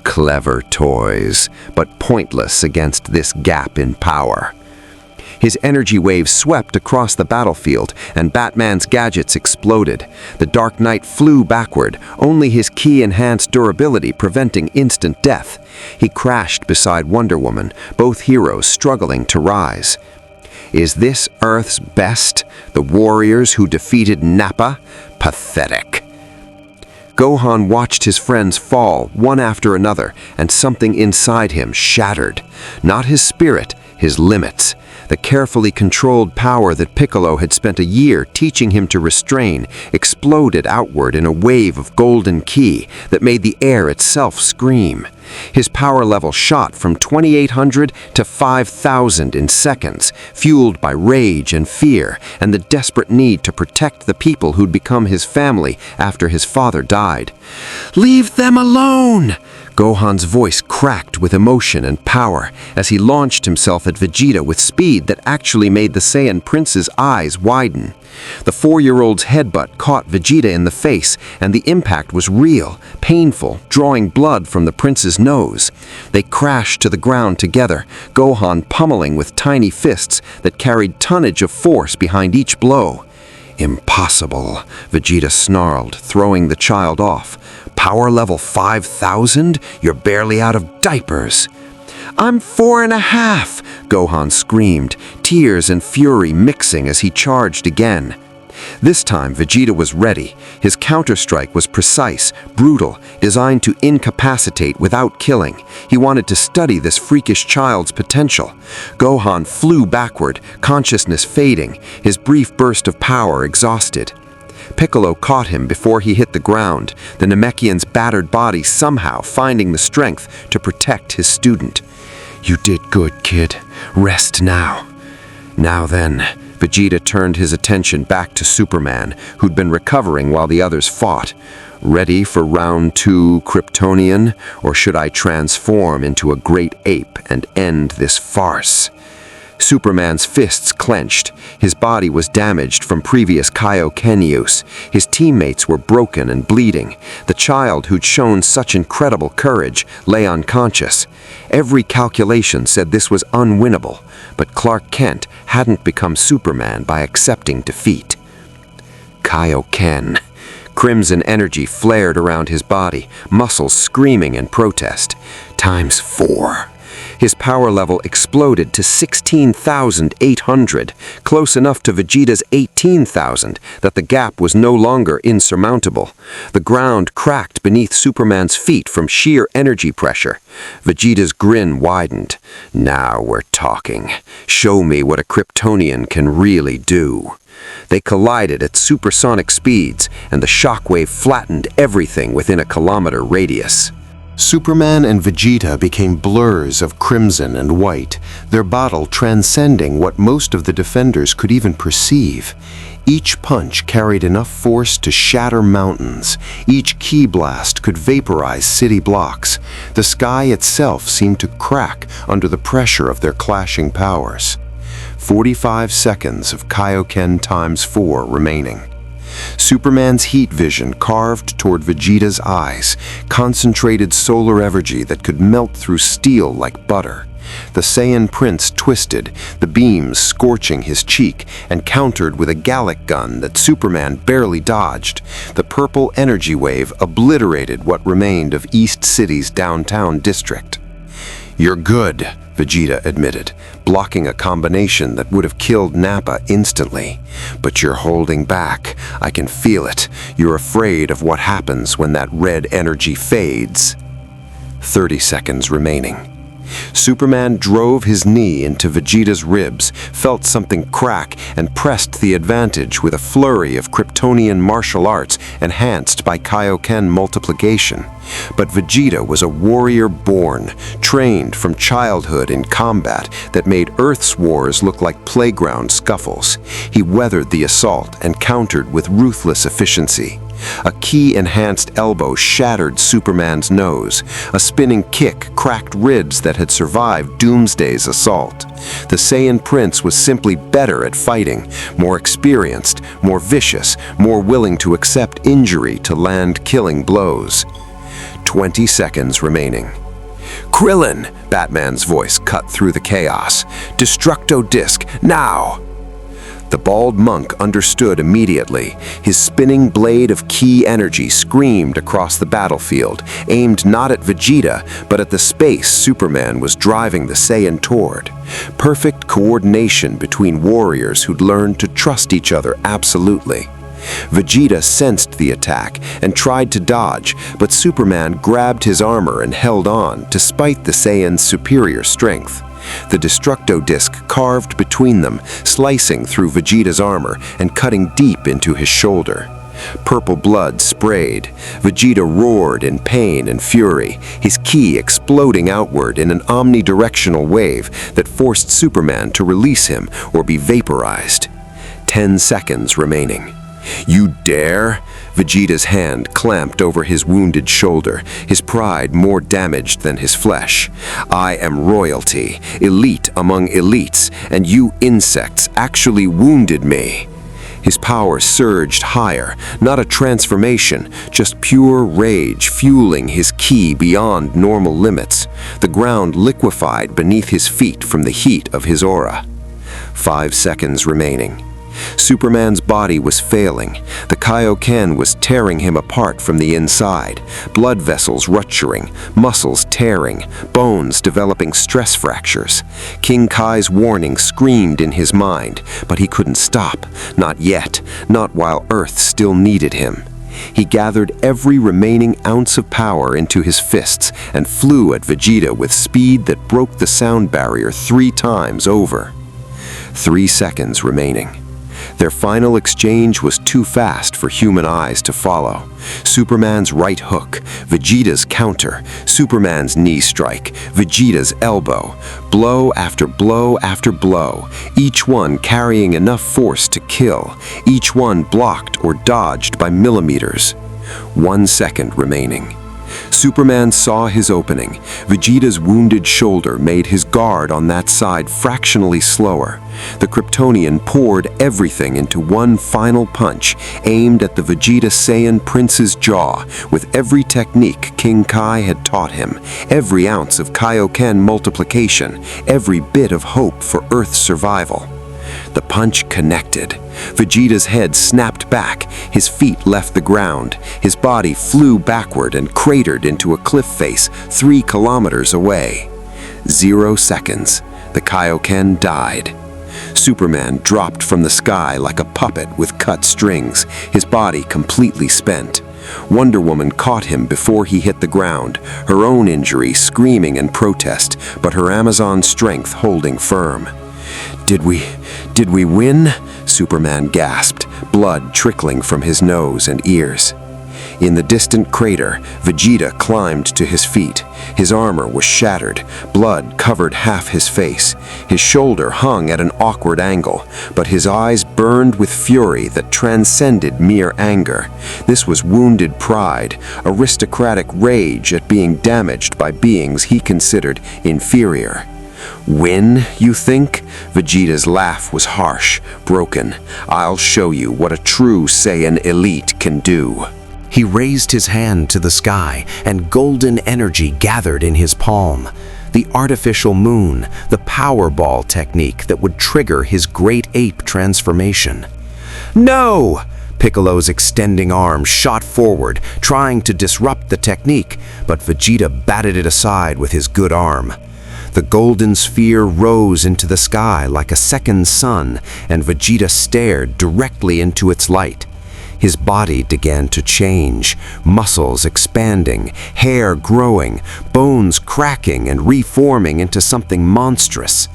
Clever toys, but pointless against this gap in power. His energy waves swept across the battlefield, and Batman's gadgets exploded. The Dark Knight flew backward, only his ki-enhanced durability preventing instant death. He crashed beside Wonder Woman, both heroes struggling to rise. Is this Earth's best? The warriors who defeated Nappa? Pathetic. Gohan watched his friends fall, one after another, and something inside him shattered. Not his spirit, his limits. The carefully controlled power that Piccolo had spent a year teaching him to restrain exploded outward in a wave of golden ki that made the air itself scream. His power level shot from 2,800 to 5,000 in seconds, fueled by rage and fear and the desperate need to protect the people who'd become his family after his father died. "Leave them alone!" Gohan's voice cracked with emotion and power as he launched himself at Vegeta with speed that actually made the Saiyan Prince's eyes widen. The 4-year-old's headbutt caught Vegeta in the face, and the impact was real, painful, drawing blood from the prince's nose. They crashed to the ground together, Gohan pummeling with tiny fists that carried tonnage of force behind each blow. "Impossible," Vegeta snarled, throwing the child off. "Power level 5,000? You're barely out of diapers." "I'm 4.5," Gohan screamed, tears and fury mixing as he charged again. This time, Vegeta was ready. His counter-strike was precise, brutal, designed to incapacitate without killing. He wanted to study this freakish child's potential. Gohan flew backward, consciousness fading, his brief burst of power exhausted. Piccolo caught him before he hit the ground, the Namekian's battered body somehow finding the strength to protect his student. "You did good, kid. Rest now." Now then, Vegeta turned his attention back to Superman, who'd been recovering while the others fought. "Ready for round 2, Kryptonian? Or should I transform into a great ape and end this farce?" Superman's fists clenched. His body was damaged from previous Kaioken use. His teammates were broken and bleeding. The child who'd shown such incredible courage lay unconscious. Every calculation said this was unwinnable, but Clark Kent hadn't become Superman by accepting defeat. Kaioken. Crimson energy flared around his body, muscles screaming in protest. ×4. His power level exploded to 16,800, close enough to Vegeta's 18,000 that the gap was no longer insurmountable. The ground cracked beneath Superman's feet from sheer energy pressure. Vegeta's grin widened. "Now we're talking. Show me what a Kryptonian can really do." They collided at supersonic speeds, and the shockwave flattened everything within a kilometer radius. Superman and Vegeta became blurs of crimson and white, their battle transcending what most of the defenders could even perceive. Each punch carried enough force to shatter mountains. Each ki blast could vaporize city blocks. The sky itself seemed to crack under the pressure of their clashing powers. 45 seconds of Kaioken ×4 remaining. Superman's heat vision carved toward Vegeta's eyes, concentrated solar energy that could melt through steel like butter. The Saiyan Prince twisted, the beams scorching his cheek, and countered with a Gallic gun that Superman barely dodged. The purple energy wave obliterated what remained of East City's downtown district. "You're good," Vegeta admitted, blocking a combination that would have killed Nappa instantly. "But you're holding back. I can feel it. You're afraid of what happens when that red energy fades." 30 seconds remaining. Superman drove his knee into Vegeta's ribs, felt something crack, and pressed the advantage with a flurry of Kryptonian martial arts enhanced by Kaioken multiplication. But Vegeta was a warrior born, trained from childhood in combat that made Earth's wars look like playground scuffles. He weathered the assault and countered with ruthless efficiency. A ki-enhanced elbow shattered Superman's nose. A spinning kick cracked ribs that had survived Doomsday's assault. The Saiyan Prince was simply better at fighting, more experienced, more vicious, more willing to accept injury to land killing blows. 20 seconds remaining. "Krillin!" Batman's voice cut through the chaos. "Destructo Disc, now!" The bald monk understood immediately. His spinning blade of ki energy screamed across the battlefield, aimed not at Vegeta, but at the space Superman was driving the Saiyan toward. Perfect coordination between warriors who'd learned to trust each other absolutely. Vegeta sensed the attack and tried to dodge, but Superman grabbed his armor and held on, despite the Saiyan's superior strength. The Destructo Disc carved between them, slicing through Vegeta's armor and cutting deep into his shoulder. Purple blood sprayed. Vegeta roared in pain and fury, his ki exploding outward in an omnidirectional wave that forced Superman to release him or be vaporized. 10 seconds remaining. "You dare?" Vegeta's hand clamped over his wounded shoulder, his pride more damaged than his flesh. "I am royalty, elite among elites, and you insects actually wounded me." His power surged higher, not a transformation, just pure rage fueling his ki beyond normal limits. The ground liquefied beneath his feet from the heat of his aura. 5 seconds remaining. Superman's body was failing. The Kaioken was tearing him apart from the inside, blood vessels rupturing, muscles tearing, bones developing stress fractures. King Kai's warning screamed in his mind, but he couldn't stop, not yet, not while Earth still needed him. He gathered every remaining ounce of power into his fists and flew at Vegeta with speed that broke the sound barrier 3 times over. 3 seconds remaining. Their final exchange was too fast for human eyes to follow. Superman's right hook, Vegeta's counter, Superman's knee strike, Vegeta's elbow, blow after blow after blow, each one carrying enough force to kill, each one blocked or dodged by millimeters. 1 second remaining. Superman saw his opening. Vegeta's wounded shoulder made his guard on that side fractionally slower. The Kryptonian poured everything into one final punch, aimed at the Vegeta Saiyan Prince's jaw, with every technique King Kai had taught him, every ounce of Kaioken multiplication, every bit of hope for Earth's survival. The punch connected. Vegeta's head snapped back, his feet left the ground, his body flew backward and cratered into a cliff face 3 kilometers away. 0 seconds. The Kaioken died. Superman dropped from the sky like a puppet with cut strings, his body completely spent. Wonder Woman caught him before he hit the ground, her own injury screaming in protest, but her Amazon strength holding firm. Did we win?" Superman gasped, blood trickling from his nose and ears. In the distant crater, Vegeta climbed to his feet. His armor was shattered, blood covered half his face. His shoulder hung at an awkward angle, but his eyes burned with fury that transcended mere anger. This was wounded pride, aristocratic rage at being damaged by beings he considered inferior. "Win, you think?" Vegeta's laugh was harsh, broken. "I'll show you what a true Saiyan elite can do." He raised his hand to the sky, and golden energy gathered in his palm. The artificial moon, the power ball technique that would trigger his great ape transformation. "No!" Piccolo's extending arm shot forward, trying to disrupt the technique, but Vegeta batted it aside with his good arm. The golden sphere rose into the sky like a second sun, and Vegeta stared directly into its light. His body began to change, muscles expanding, hair growing, bones cracking and reforming into something monstrous.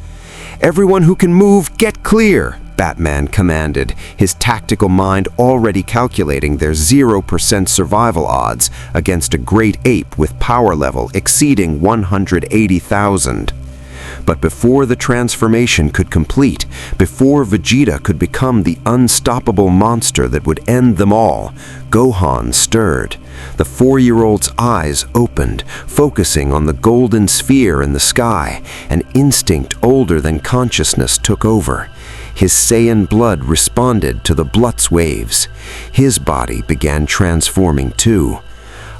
"Everyone who can move, get clear!" Batman commanded, his tactical mind already calculating their 0% survival odds against a great ape with power level exceeding 180,000. But before the transformation could complete, before Vegeta could become the unstoppable monster that would end them all, Gohan stirred. The 4-year-old's eyes opened, focusing on the golden sphere in the sky. An instinct older than consciousness took over. His Saiyan blood responded to the Blutz waves. His body began transforming too.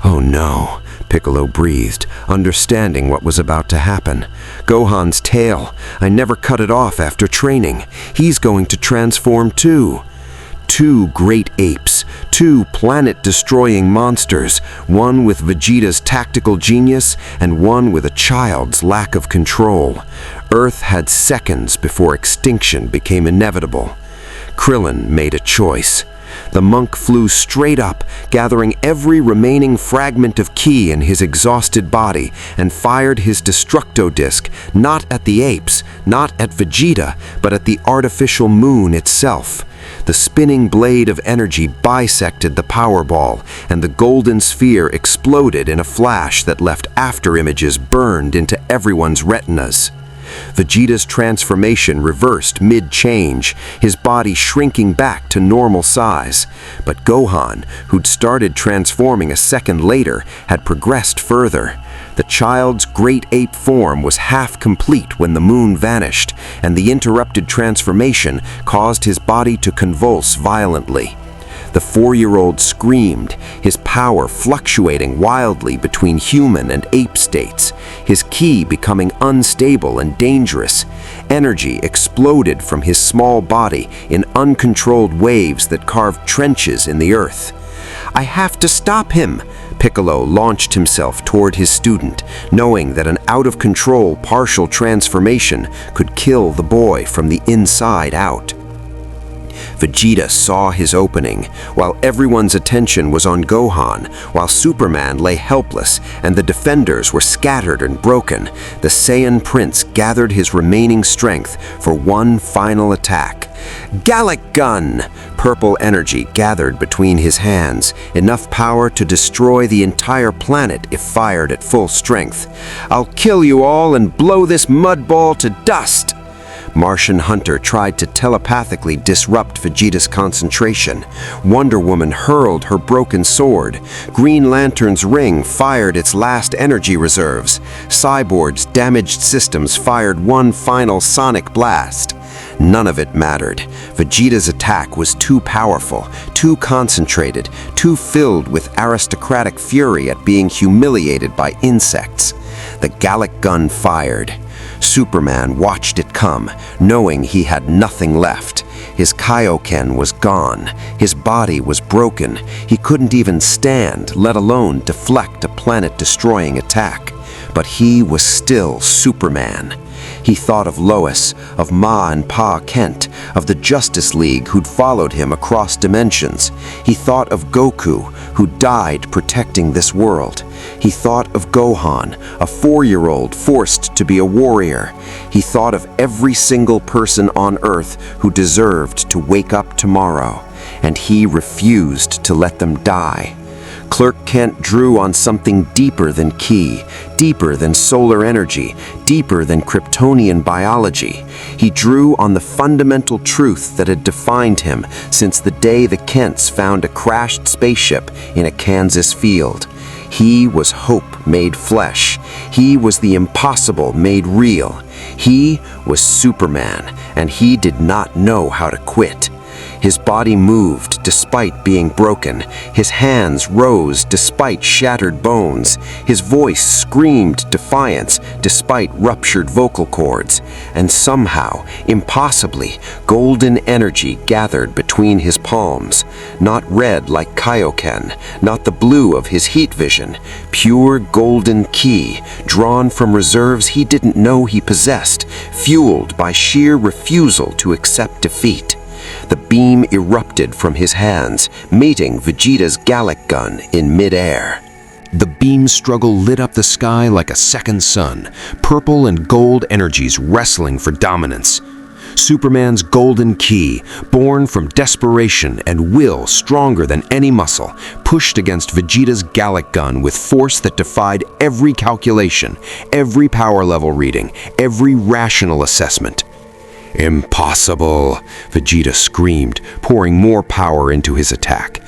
"Oh no," Piccolo breathed, understanding what was about to happen. "Gohan's tail. I never cut it off after training. He's going to transform too." 2 great apes, 2 planet-destroying monsters, one with Vegeta's tactical genius and one with a child's lack of control. Earth had seconds before extinction became inevitable. Krillin made a choice. The monk flew straight up, gathering every remaining fragment of ki in his exhausted body, and fired his destructo disc not at the apes, not at Vegeta, but at the artificial moon itself. The spinning blade of energy bisected the power ball, and the golden sphere exploded in a flash that left afterimages burned into everyone's retinas. Vegeta's transformation reversed mid-change, his body shrinking back to normal size. But Gohan, who'd started transforming a second later, had progressed further. The child's great ape form was half complete when the moon vanished, and the interrupted transformation caused his body to convulse violently. The 4-year-old screamed, his power fluctuating wildly between human and ape states, his ki becoming unstable and dangerous. Energy exploded from his small body in uncontrolled waves that carved trenches in the earth. "I have to stop him!" Piccolo launched himself toward his student, knowing that an out-of-control partial transformation could kill the boy from the inside out. Vegeta saw his opening, while everyone's attention was on Gohan, while Superman lay helpless and the defenders were scattered and broken. The Saiyan Prince gathered his remaining strength for one final attack. Gallic Gun! Purple energy gathered between his hands, enough power to destroy the entire planet if fired at full strength. "I'll kill you all and blow this mud ball to dust!" Martian Hunter tried to telepathically disrupt Vegeta's concentration. Wonder Woman hurled her broken sword. Green Lantern's ring fired its last energy reserves. Cyborg's damaged systems fired one final sonic blast. None of it mattered. Vegeta's attack was too powerful, too concentrated, too filled with aristocratic fury at being humiliated by insects. The Gallic Gun fired. Superman watched it come, knowing he had nothing left. His Kaioken was gone. His body was broken. He couldn't even stand, let alone deflect a planet-destroying attack. But he was still Superman. He thought of Lois, of Ma and Pa Kent, of the Justice League who'd followed him across dimensions. He thought of Goku, who died protecting this world. He thought of Gohan, a 4-year-old forced to be a warrior. He thought of every single person on Earth who deserved to wake up tomorrow, and he refused to let them die. Clark Kent drew on something deeper than ki, deeper than solar energy, deeper than Kryptonian biology. He drew on the fundamental truth that had defined him since the day the Kents found a crashed spaceship in a Kansas field. He was hope made flesh. He was the impossible made real. He was Superman, and he did not know how to quit. His body moved despite being broken. His hands rose despite shattered bones. His voice screamed defiance despite ruptured vocal cords. And somehow, impossibly, golden energy gathered between his palms. Not red like Kaioken, not the blue of his heat vision. Pure golden ki, drawn from reserves he didn't know he possessed, fueled by sheer refusal to accept defeat. The beam erupted from his hands, meeting Vegeta's Gallic Gun in midair. The beam struggle lit up the sky like a second sun, purple and gold energies wrestling for dominance. Superman's golden ki, born from desperation and will stronger than any muscle, pushed against Vegeta's Gallic Gun with force that defied every calculation, every power level reading, every rational assessment. "Impossible!" Vegeta screamed, pouring more power into his attack.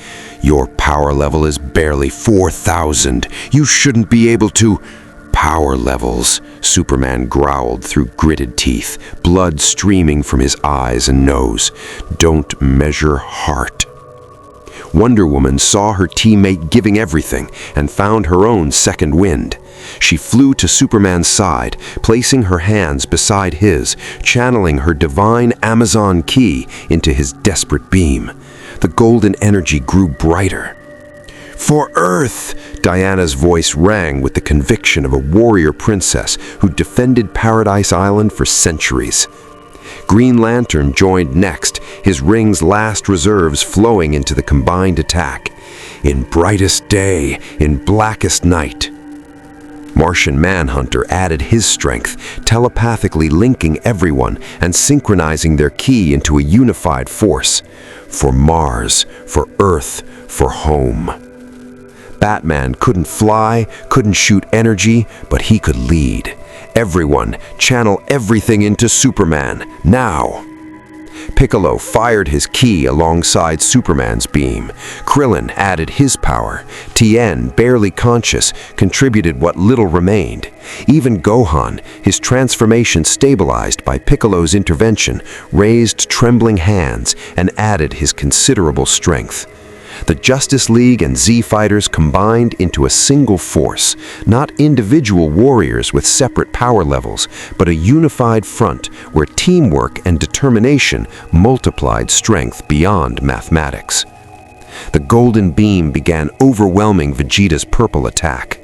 "Your power level is barely 4,000. You shouldn't be able to—" "Power levels," Superman growled through gritted teeth, blood streaming from his eyes and nose, "don't measure heart." Wonder Woman saw her teammate giving everything and found her own second wind. She flew to Superman's side, placing her hands beside his, channeling her divine Amazon ki into his desperate beam. The golden energy grew brighter. "For Earth!" Diana's voice rang with the conviction of a warrior princess who defended Paradise Island for centuries. Green Lantern joined next, his ring's last reserves flowing into the combined attack. In brightest day, in blackest night. Martian Manhunter added his strength, telepathically linking everyone and synchronizing their ki into a unified force. For Mars, for Earth, for home. Batman couldn't fly, couldn't shoot energy, but he could lead. Everyone, channel everything into Superman, now! Piccolo fired his ki alongside Superman's beam. Krillin added his power. Tien, barely conscious, contributed what little remained. Even Gohan, his transformation stabilized by Piccolo's intervention, raised trembling hands and added his considerable strength. The Justice League and Z-Fighters combined into a single force, not individual warriors with separate power levels, but a unified front where teamwork and determination multiplied strength beyond mathematics. The golden beam began overwhelming Vegeta's purple attack.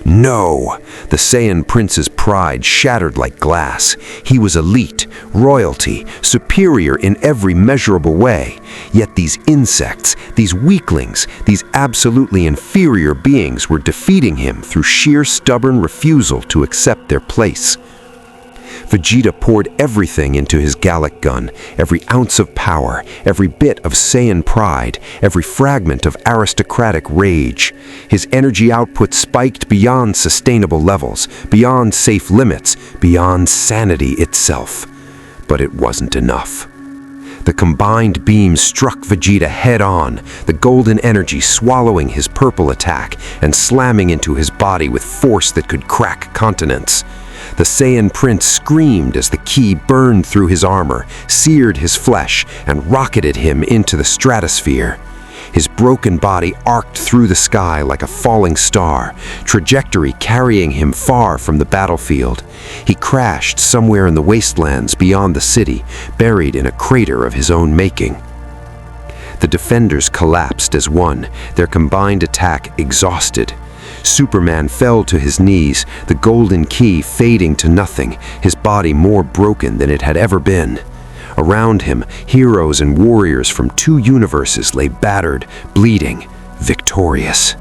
No! The Saiyan Prince's pride shattered like glass. He was elite, royalty, superior in every measurable way. Yet these insects, these weaklings, these absolutely inferior beings were defeating him through sheer stubborn refusal to accept their place. Vegeta poured everything into his Gallic gun, every ounce of power, every bit of Saiyan pride, every fragment of aristocratic rage. His energy output spiked beyond sustainable levels, beyond safe limits, beyond sanity itself. But it wasn't enough. The combined beam struck Vegeta head-on, the golden energy swallowing his purple attack and slamming into his body with force that could crack continents. The Saiyan Prince screamed as the ki burned through his armor, seared his flesh, and rocketed him into the stratosphere. His broken body arced through the sky like a falling star, trajectory carrying him far from the battlefield. He crashed somewhere in the wastelands beyond the city, buried in a crater of his own making. The defenders collapsed as one, their combined attack exhausted. Superman fell to his knees, the golden ki fading to nothing, his body more broken than it had ever been. Around him, heroes and warriors from two universes lay battered, bleeding, victorious.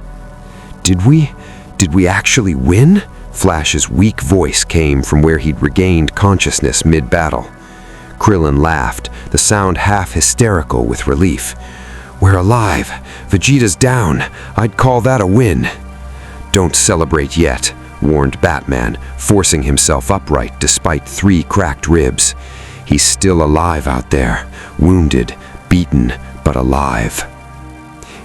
Did we actually win? Flash's weak voice came from where he'd regained consciousness mid-battle. Krillin laughed, the sound half hysterical with relief. We're alive. Vegeta's down. I'd call that a win. Don't celebrate yet, warned Batman, forcing himself upright despite 3 cracked ribs. He's still alive out there, wounded, beaten, but alive.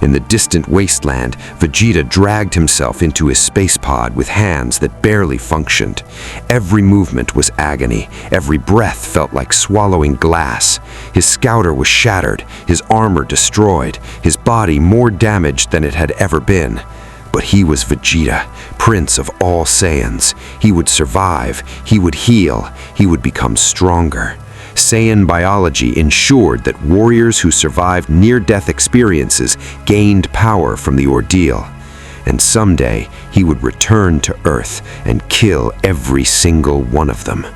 In the distant wasteland, Vegeta dragged himself into his space pod with hands that barely functioned. Every movement was agony, every breath felt like swallowing glass. His scouter was shattered, his armor destroyed, his body more damaged than it had ever been. But he was Vegeta, prince of all Saiyans. He would survive, he would heal, he would become stronger. Saiyan biology ensured that warriors who survived near-death experiences gained power from the ordeal. And someday, he would return to Earth and kill every single one of them.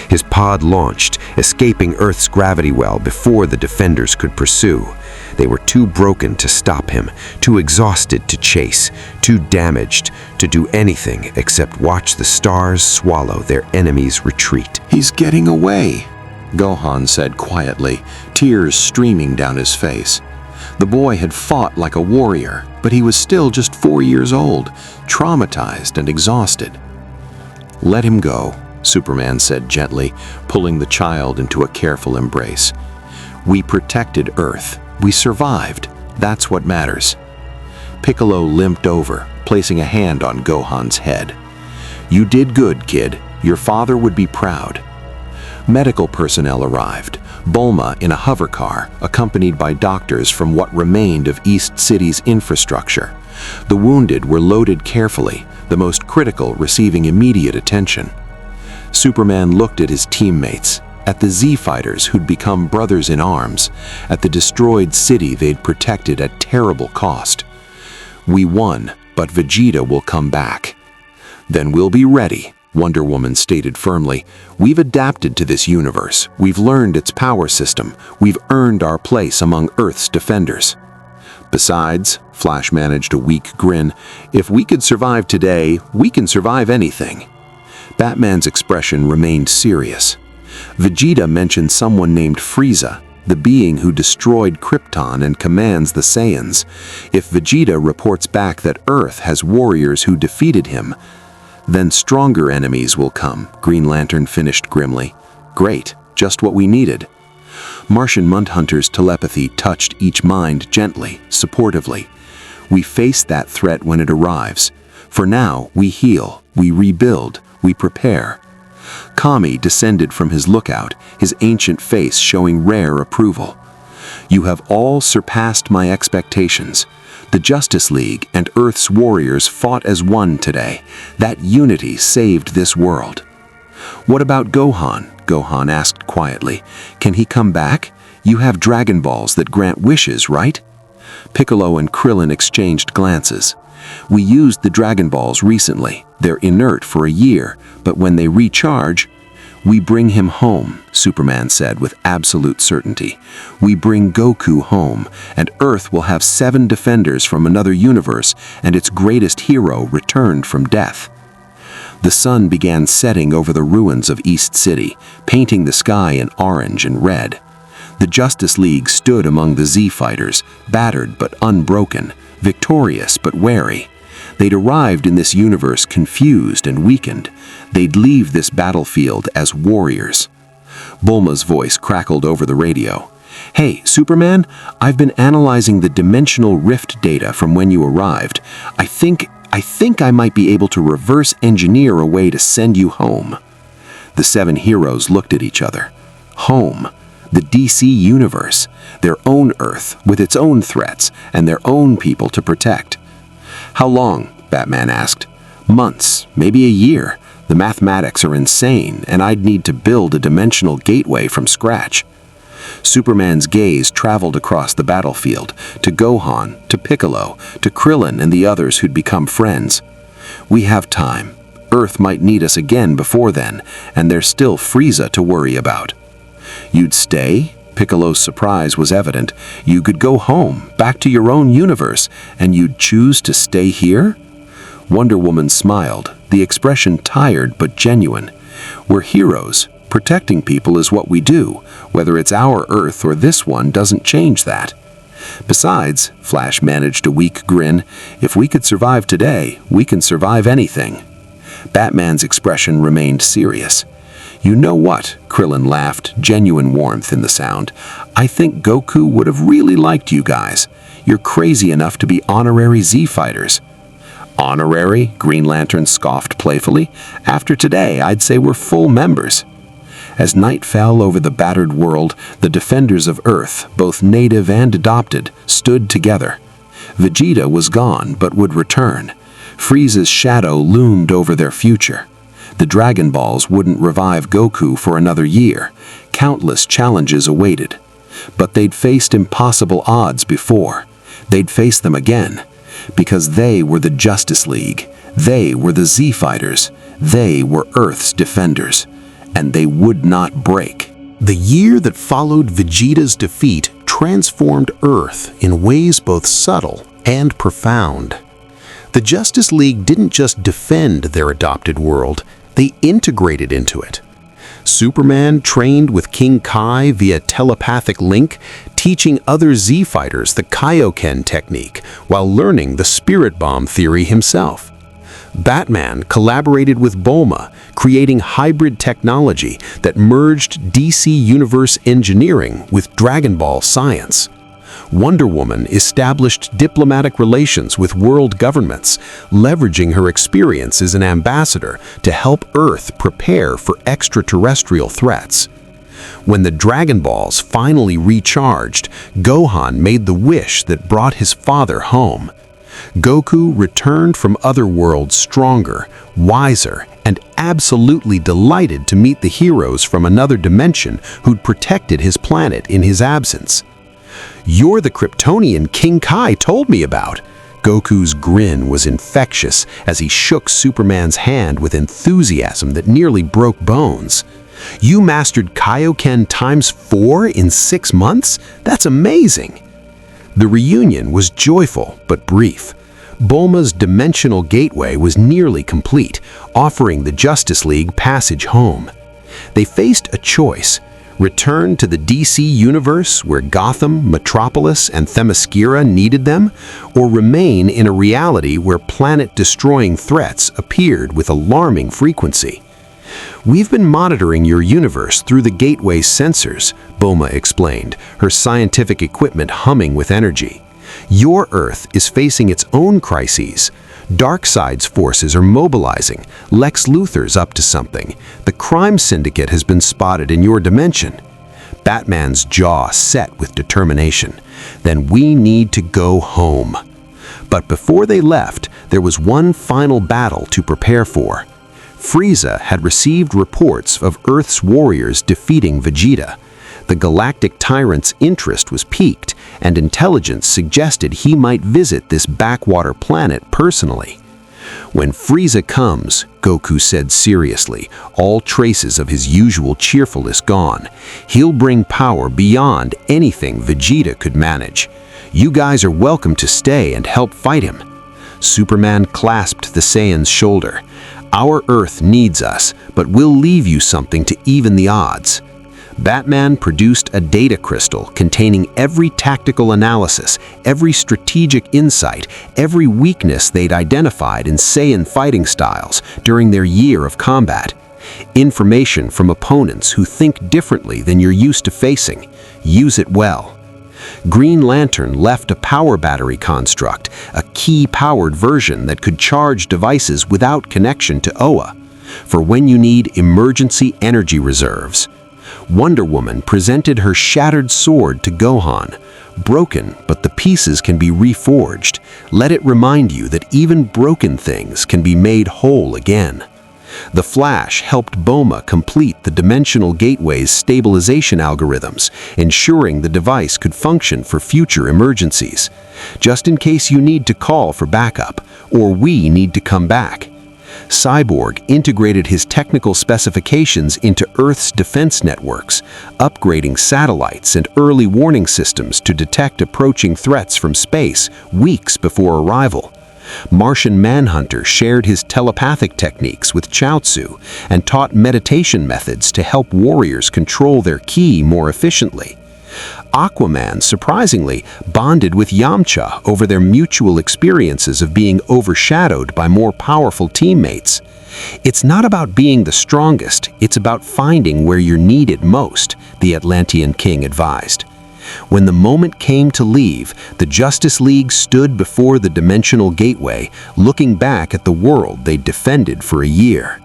His pod launched, escaping Earth's gravity well before the defenders could pursue. They were too broken to stop him, too exhausted to chase, too damaged to do anything except watch the stars swallow their enemy's retreat. "He's getting away," Gohan said quietly, tears streaming down his face. The boy had fought like a warrior, but he was still just 4 years old, traumatized and exhausted. "Let him go," Superman said gently, pulling the child into a careful embrace. "We protected Earth. We survived. That's what matters." Piccolo limped over, placing a hand on Gohan's head. "You did good, kid. Your father would be proud." Medical personnel arrived, Bulma in a hovercar, accompanied by doctors from what remained of East City's infrastructure. The wounded were loaded carefully, the most critical receiving immediate attention. Superman looked at his teammates, at the Z-Fighters who'd become brothers in arms, at the destroyed city they'd protected at terrible cost. "We won, but Vegeta will come back. Then we'll be ready," Wonder Woman stated firmly. "We've adapted to this universe. We've learned its power system. We've earned our place among Earth's defenders." "Besides," Flash managed a weak grin, "if we could survive today, we can survive anything." Batman's expression remained serious. Vegeta mentioned someone named Frieza, the being who destroyed Krypton and commands the Saiyans. If Vegeta reports back that Earth has warriors who defeated him, then stronger enemies will come, Green Lantern finished grimly. Great, just what we needed. Martian Mudhunter's telepathy touched each mind gently, supportively. We face that threat when it arrives. For now, we heal, we rebuild, we prepare. Kami descended from his lookout, his ancient face showing rare approval. "You have all surpassed my expectations. The Justice League and Earth's warriors fought as one today. That unity saved this world." "What about Gohan?" Gohan asked quietly. "Can he come back? You have Dragon Balls that grant wishes, right?" Piccolo and Krillin exchanged glances. "We used the Dragon Balls recently. They're inert for a year, but when they recharge, we bring him home," Superman said with absolute certainty. "We bring Goku home, and Earth will have 7 defenders from another universe, and its greatest hero returned from death." The sun began setting over the ruins of East City, painting the sky in orange and red. The Justice League stood among the Z-Fighters, battered but unbroken, victorious but wary. They'd arrived in this universe confused and weakened. They'd leave this battlefield as warriors. Bulma's voice crackled over the radio. "Hey, Superman, I've been analyzing the dimensional rift data from when you arrived. I think I might be able to reverse engineer a way to send you home." The 7 heroes looked at each other. Home. The DC universe. Their own Earth, with its own threats, and their own people to protect. "How long?" Batman asked. "Months, maybe a year. The mathematics are insane, and I'd need to build a dimensional gateway from scratch." Superman's gaze traveled across the battlefield, to Gohan, to Piccolo, to Krillin and the others who'd become friends. "We have time. Earth might need us again before then, and there's still Frieza to worry about." "You'd stay?" Piccolo's surprise was evident. "You could go home, back to your own universe, and you'd choose to stay here?" Wonder Woman smiled, the expression tired but genuine. "We're heroes. Protecting people is what we do. Whether it's our Earth or this one doesn't change that." "Besides," Flash managed a weak grin, "if we could survive today, we can survive anything." Batman's expression remained serious. "You know what?" Krillin laughed, genuine warmth in the sound. "I think Goku would have really liked you guys. You're crazy enough to be honorary Z-Fighters." "Honorary?" Green Lantern scoffed playfully. "After today, I'd say we're full members." As night fell over the battered world, the defenders of Earth, both native and adopted, stood together. Vegeta was gone, but would return. Frieza's shadow loomed over their future. The Dragon Balls wouldn't revive Goku for another year. Countless challenges awaited. But they'd faced impossible odds before. They'd face them again. Because they were the Justice League. They were the Z-Fighters. They were Earth's defenders. And they would not break. The year that followed Vegeta's defeat transformed Earth in ways both subtle and profound. The Justice League didn't just defend their adopted world, they integrated into it. Superman trained with King Kai via telepathic link, teaching other Z-Fighters the Kaioken technique while learning the Spirit Bomb theory himself. Batman collaborated with Bulma, creating hybrid technology that merged DC Universe engineering with Dragon Ball science. Wonder Woman established diplomatic relations with world governments, leveraging her experience as an ambassador to help Earth prepare for extraterrestrial threats. When the Dragon Balls finally recharged, Gohan made the wish that brought his father home. Goku returned from other worlds stronger, wiser, and absolutely delighted to meet the heroes from another dimension who'd protected his planet in his absence. "You're the Kryptonian King Kai told me about," Goku's grin was infectious as he shook Superman's hand with enthusiasm that nearly broke bones. "You mastered Kaioken times 4 in 6 months? That's amazing!" The reunion was joyful but brief. Bulma's dimensional gateway was nearly complete, offering the Justice League passage home. They faced a choice: return to the DC universe where Gotham, Metropolis, and Themyscira needed them, or remain in a reality where planet-destroying threats appeared with alarming frequency. "We've been monitoring your universe through the gateway's sensors," Bulma explained, her scientific equipment humming with energy. "Your Earth is facing its own crises. Darkseid's forces are mobilizing. Lex Luthor's up to something. The crime syndicate has been spotted in your dimension." Batman's jaw set with determination. "Then we need to go home." But before they left, there was one final battle to prepare for. Frieza had received reports of Earth's warriors defeating Vegeta. The galactic tyrant's interest was piqued, and intelligence suggested he might visit this backwater planet personally. "When Frieza comes," Goku said seriously, all traces of his usual cheerfulness gone, "he'll bring power beyond anything Vegeta could manage. You guys are welcome to stay and help fight him." Superman clasped the Saiyan's shoulder. "Our Earth needs us, but we'll leave you something to even the odds." Batman produced a data crystal containing every tactical analysis, every strategic insight, every weakness they'd identified in Saiyan fighting styles during their year of combat. Information from opponents who think differently than you're used to facing. Use it well. Green Lantern left a power battery construct, a key-powered version that could charge devices without connection to OA, for when you need emergency energy reserves. Wonder Woman presented her shattered sword to Gohan. Broken, but the pieces can be reforged. Let it remind you that even broken things can be made whole again. The Flash helped Bulma complete the Dimensional Gateway's stabilization algorithms, ensuring the device could function for future emergencies, just in case you need to call for backup, or we need to come back. Cyborg integrated his technical specifications into Earth's defense networks, upgrading satellites and early warning systems to detect approaching threats from space weeks before arrival. Martian Manhunter shared his telepathic techniques with Chaozu and taught meditation methods to help warriors control their ki more efficiently. Aquaman, surprisingly, bonded with Yamcha over their mutual experiences of being overshadowed by more powerful teammates. "It's not about being the strongest, it's about finding where you're needed most," the Atlantean King advised. When the moment came to leave, the Justice League stood before the Dimensional Gateway, looking back at the world they'd defended for a year.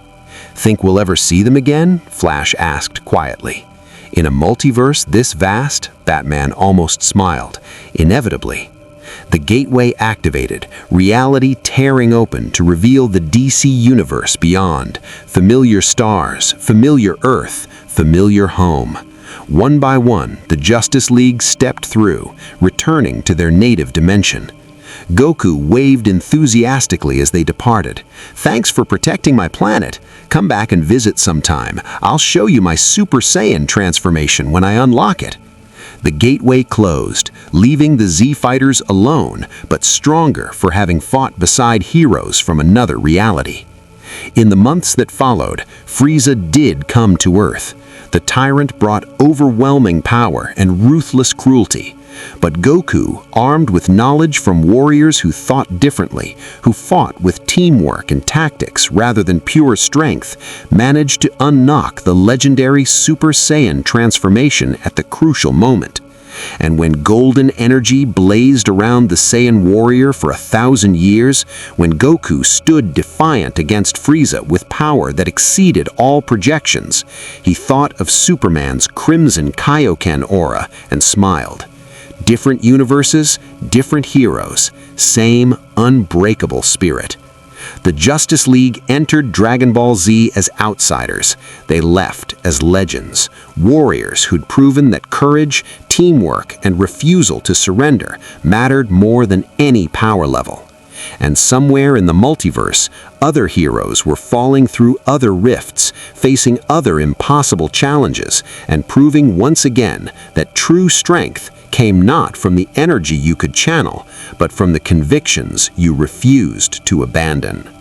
"Think we'll ever see them again?" Flash asked quietly. "In a multiverse this vast?" Batman almost smiled. "Inevitably." The gateway activated, reality tearing open to reveal the DC universe beyond. Familiar stars, familiar Earth, familiar home. One by one, the Justice League stepped through, returning to their native dimension. Goku waved enthusiastically as they departed. "Thanks for protecting my planet. Come back and visit sometime. I'll show you my Super Saiyan transformation when I unlock it." The gateway closed, leaving the Z-Fighters alone, but stronger for having fought beside heroes from another reality. In the months that followed, Frieza did come to Earth. The tyrant brought overwhelming power and ruthless cruelty. But Goku, armed with knowledge from warriors who thought differently, who fought with teamwork and tactics rather than pure strength, managed to unknock the legendary Super Saiyan transformation at the crucial moment. And when golden energy blazed around the Saiyan warrior for 1,000 years, when Goku stood defiant against Frieza with power that exceeded all projections, he thought of Superman's crimson Kaioken aura and smiled. Different universes, different heroes, same unbreakable spirit. The Justice League entered Dragon Ball Z as outsiders. They left as legends, warriors who'd proven that courage, teamwork, and refusal to surrender mattered more than any power level. And somewhere in the multiverse, other heroes were falling through other rifts, facing other impossible challenges, and proving once again that true strength came not from the energy you could channel, but from the convictions you refused to abandon.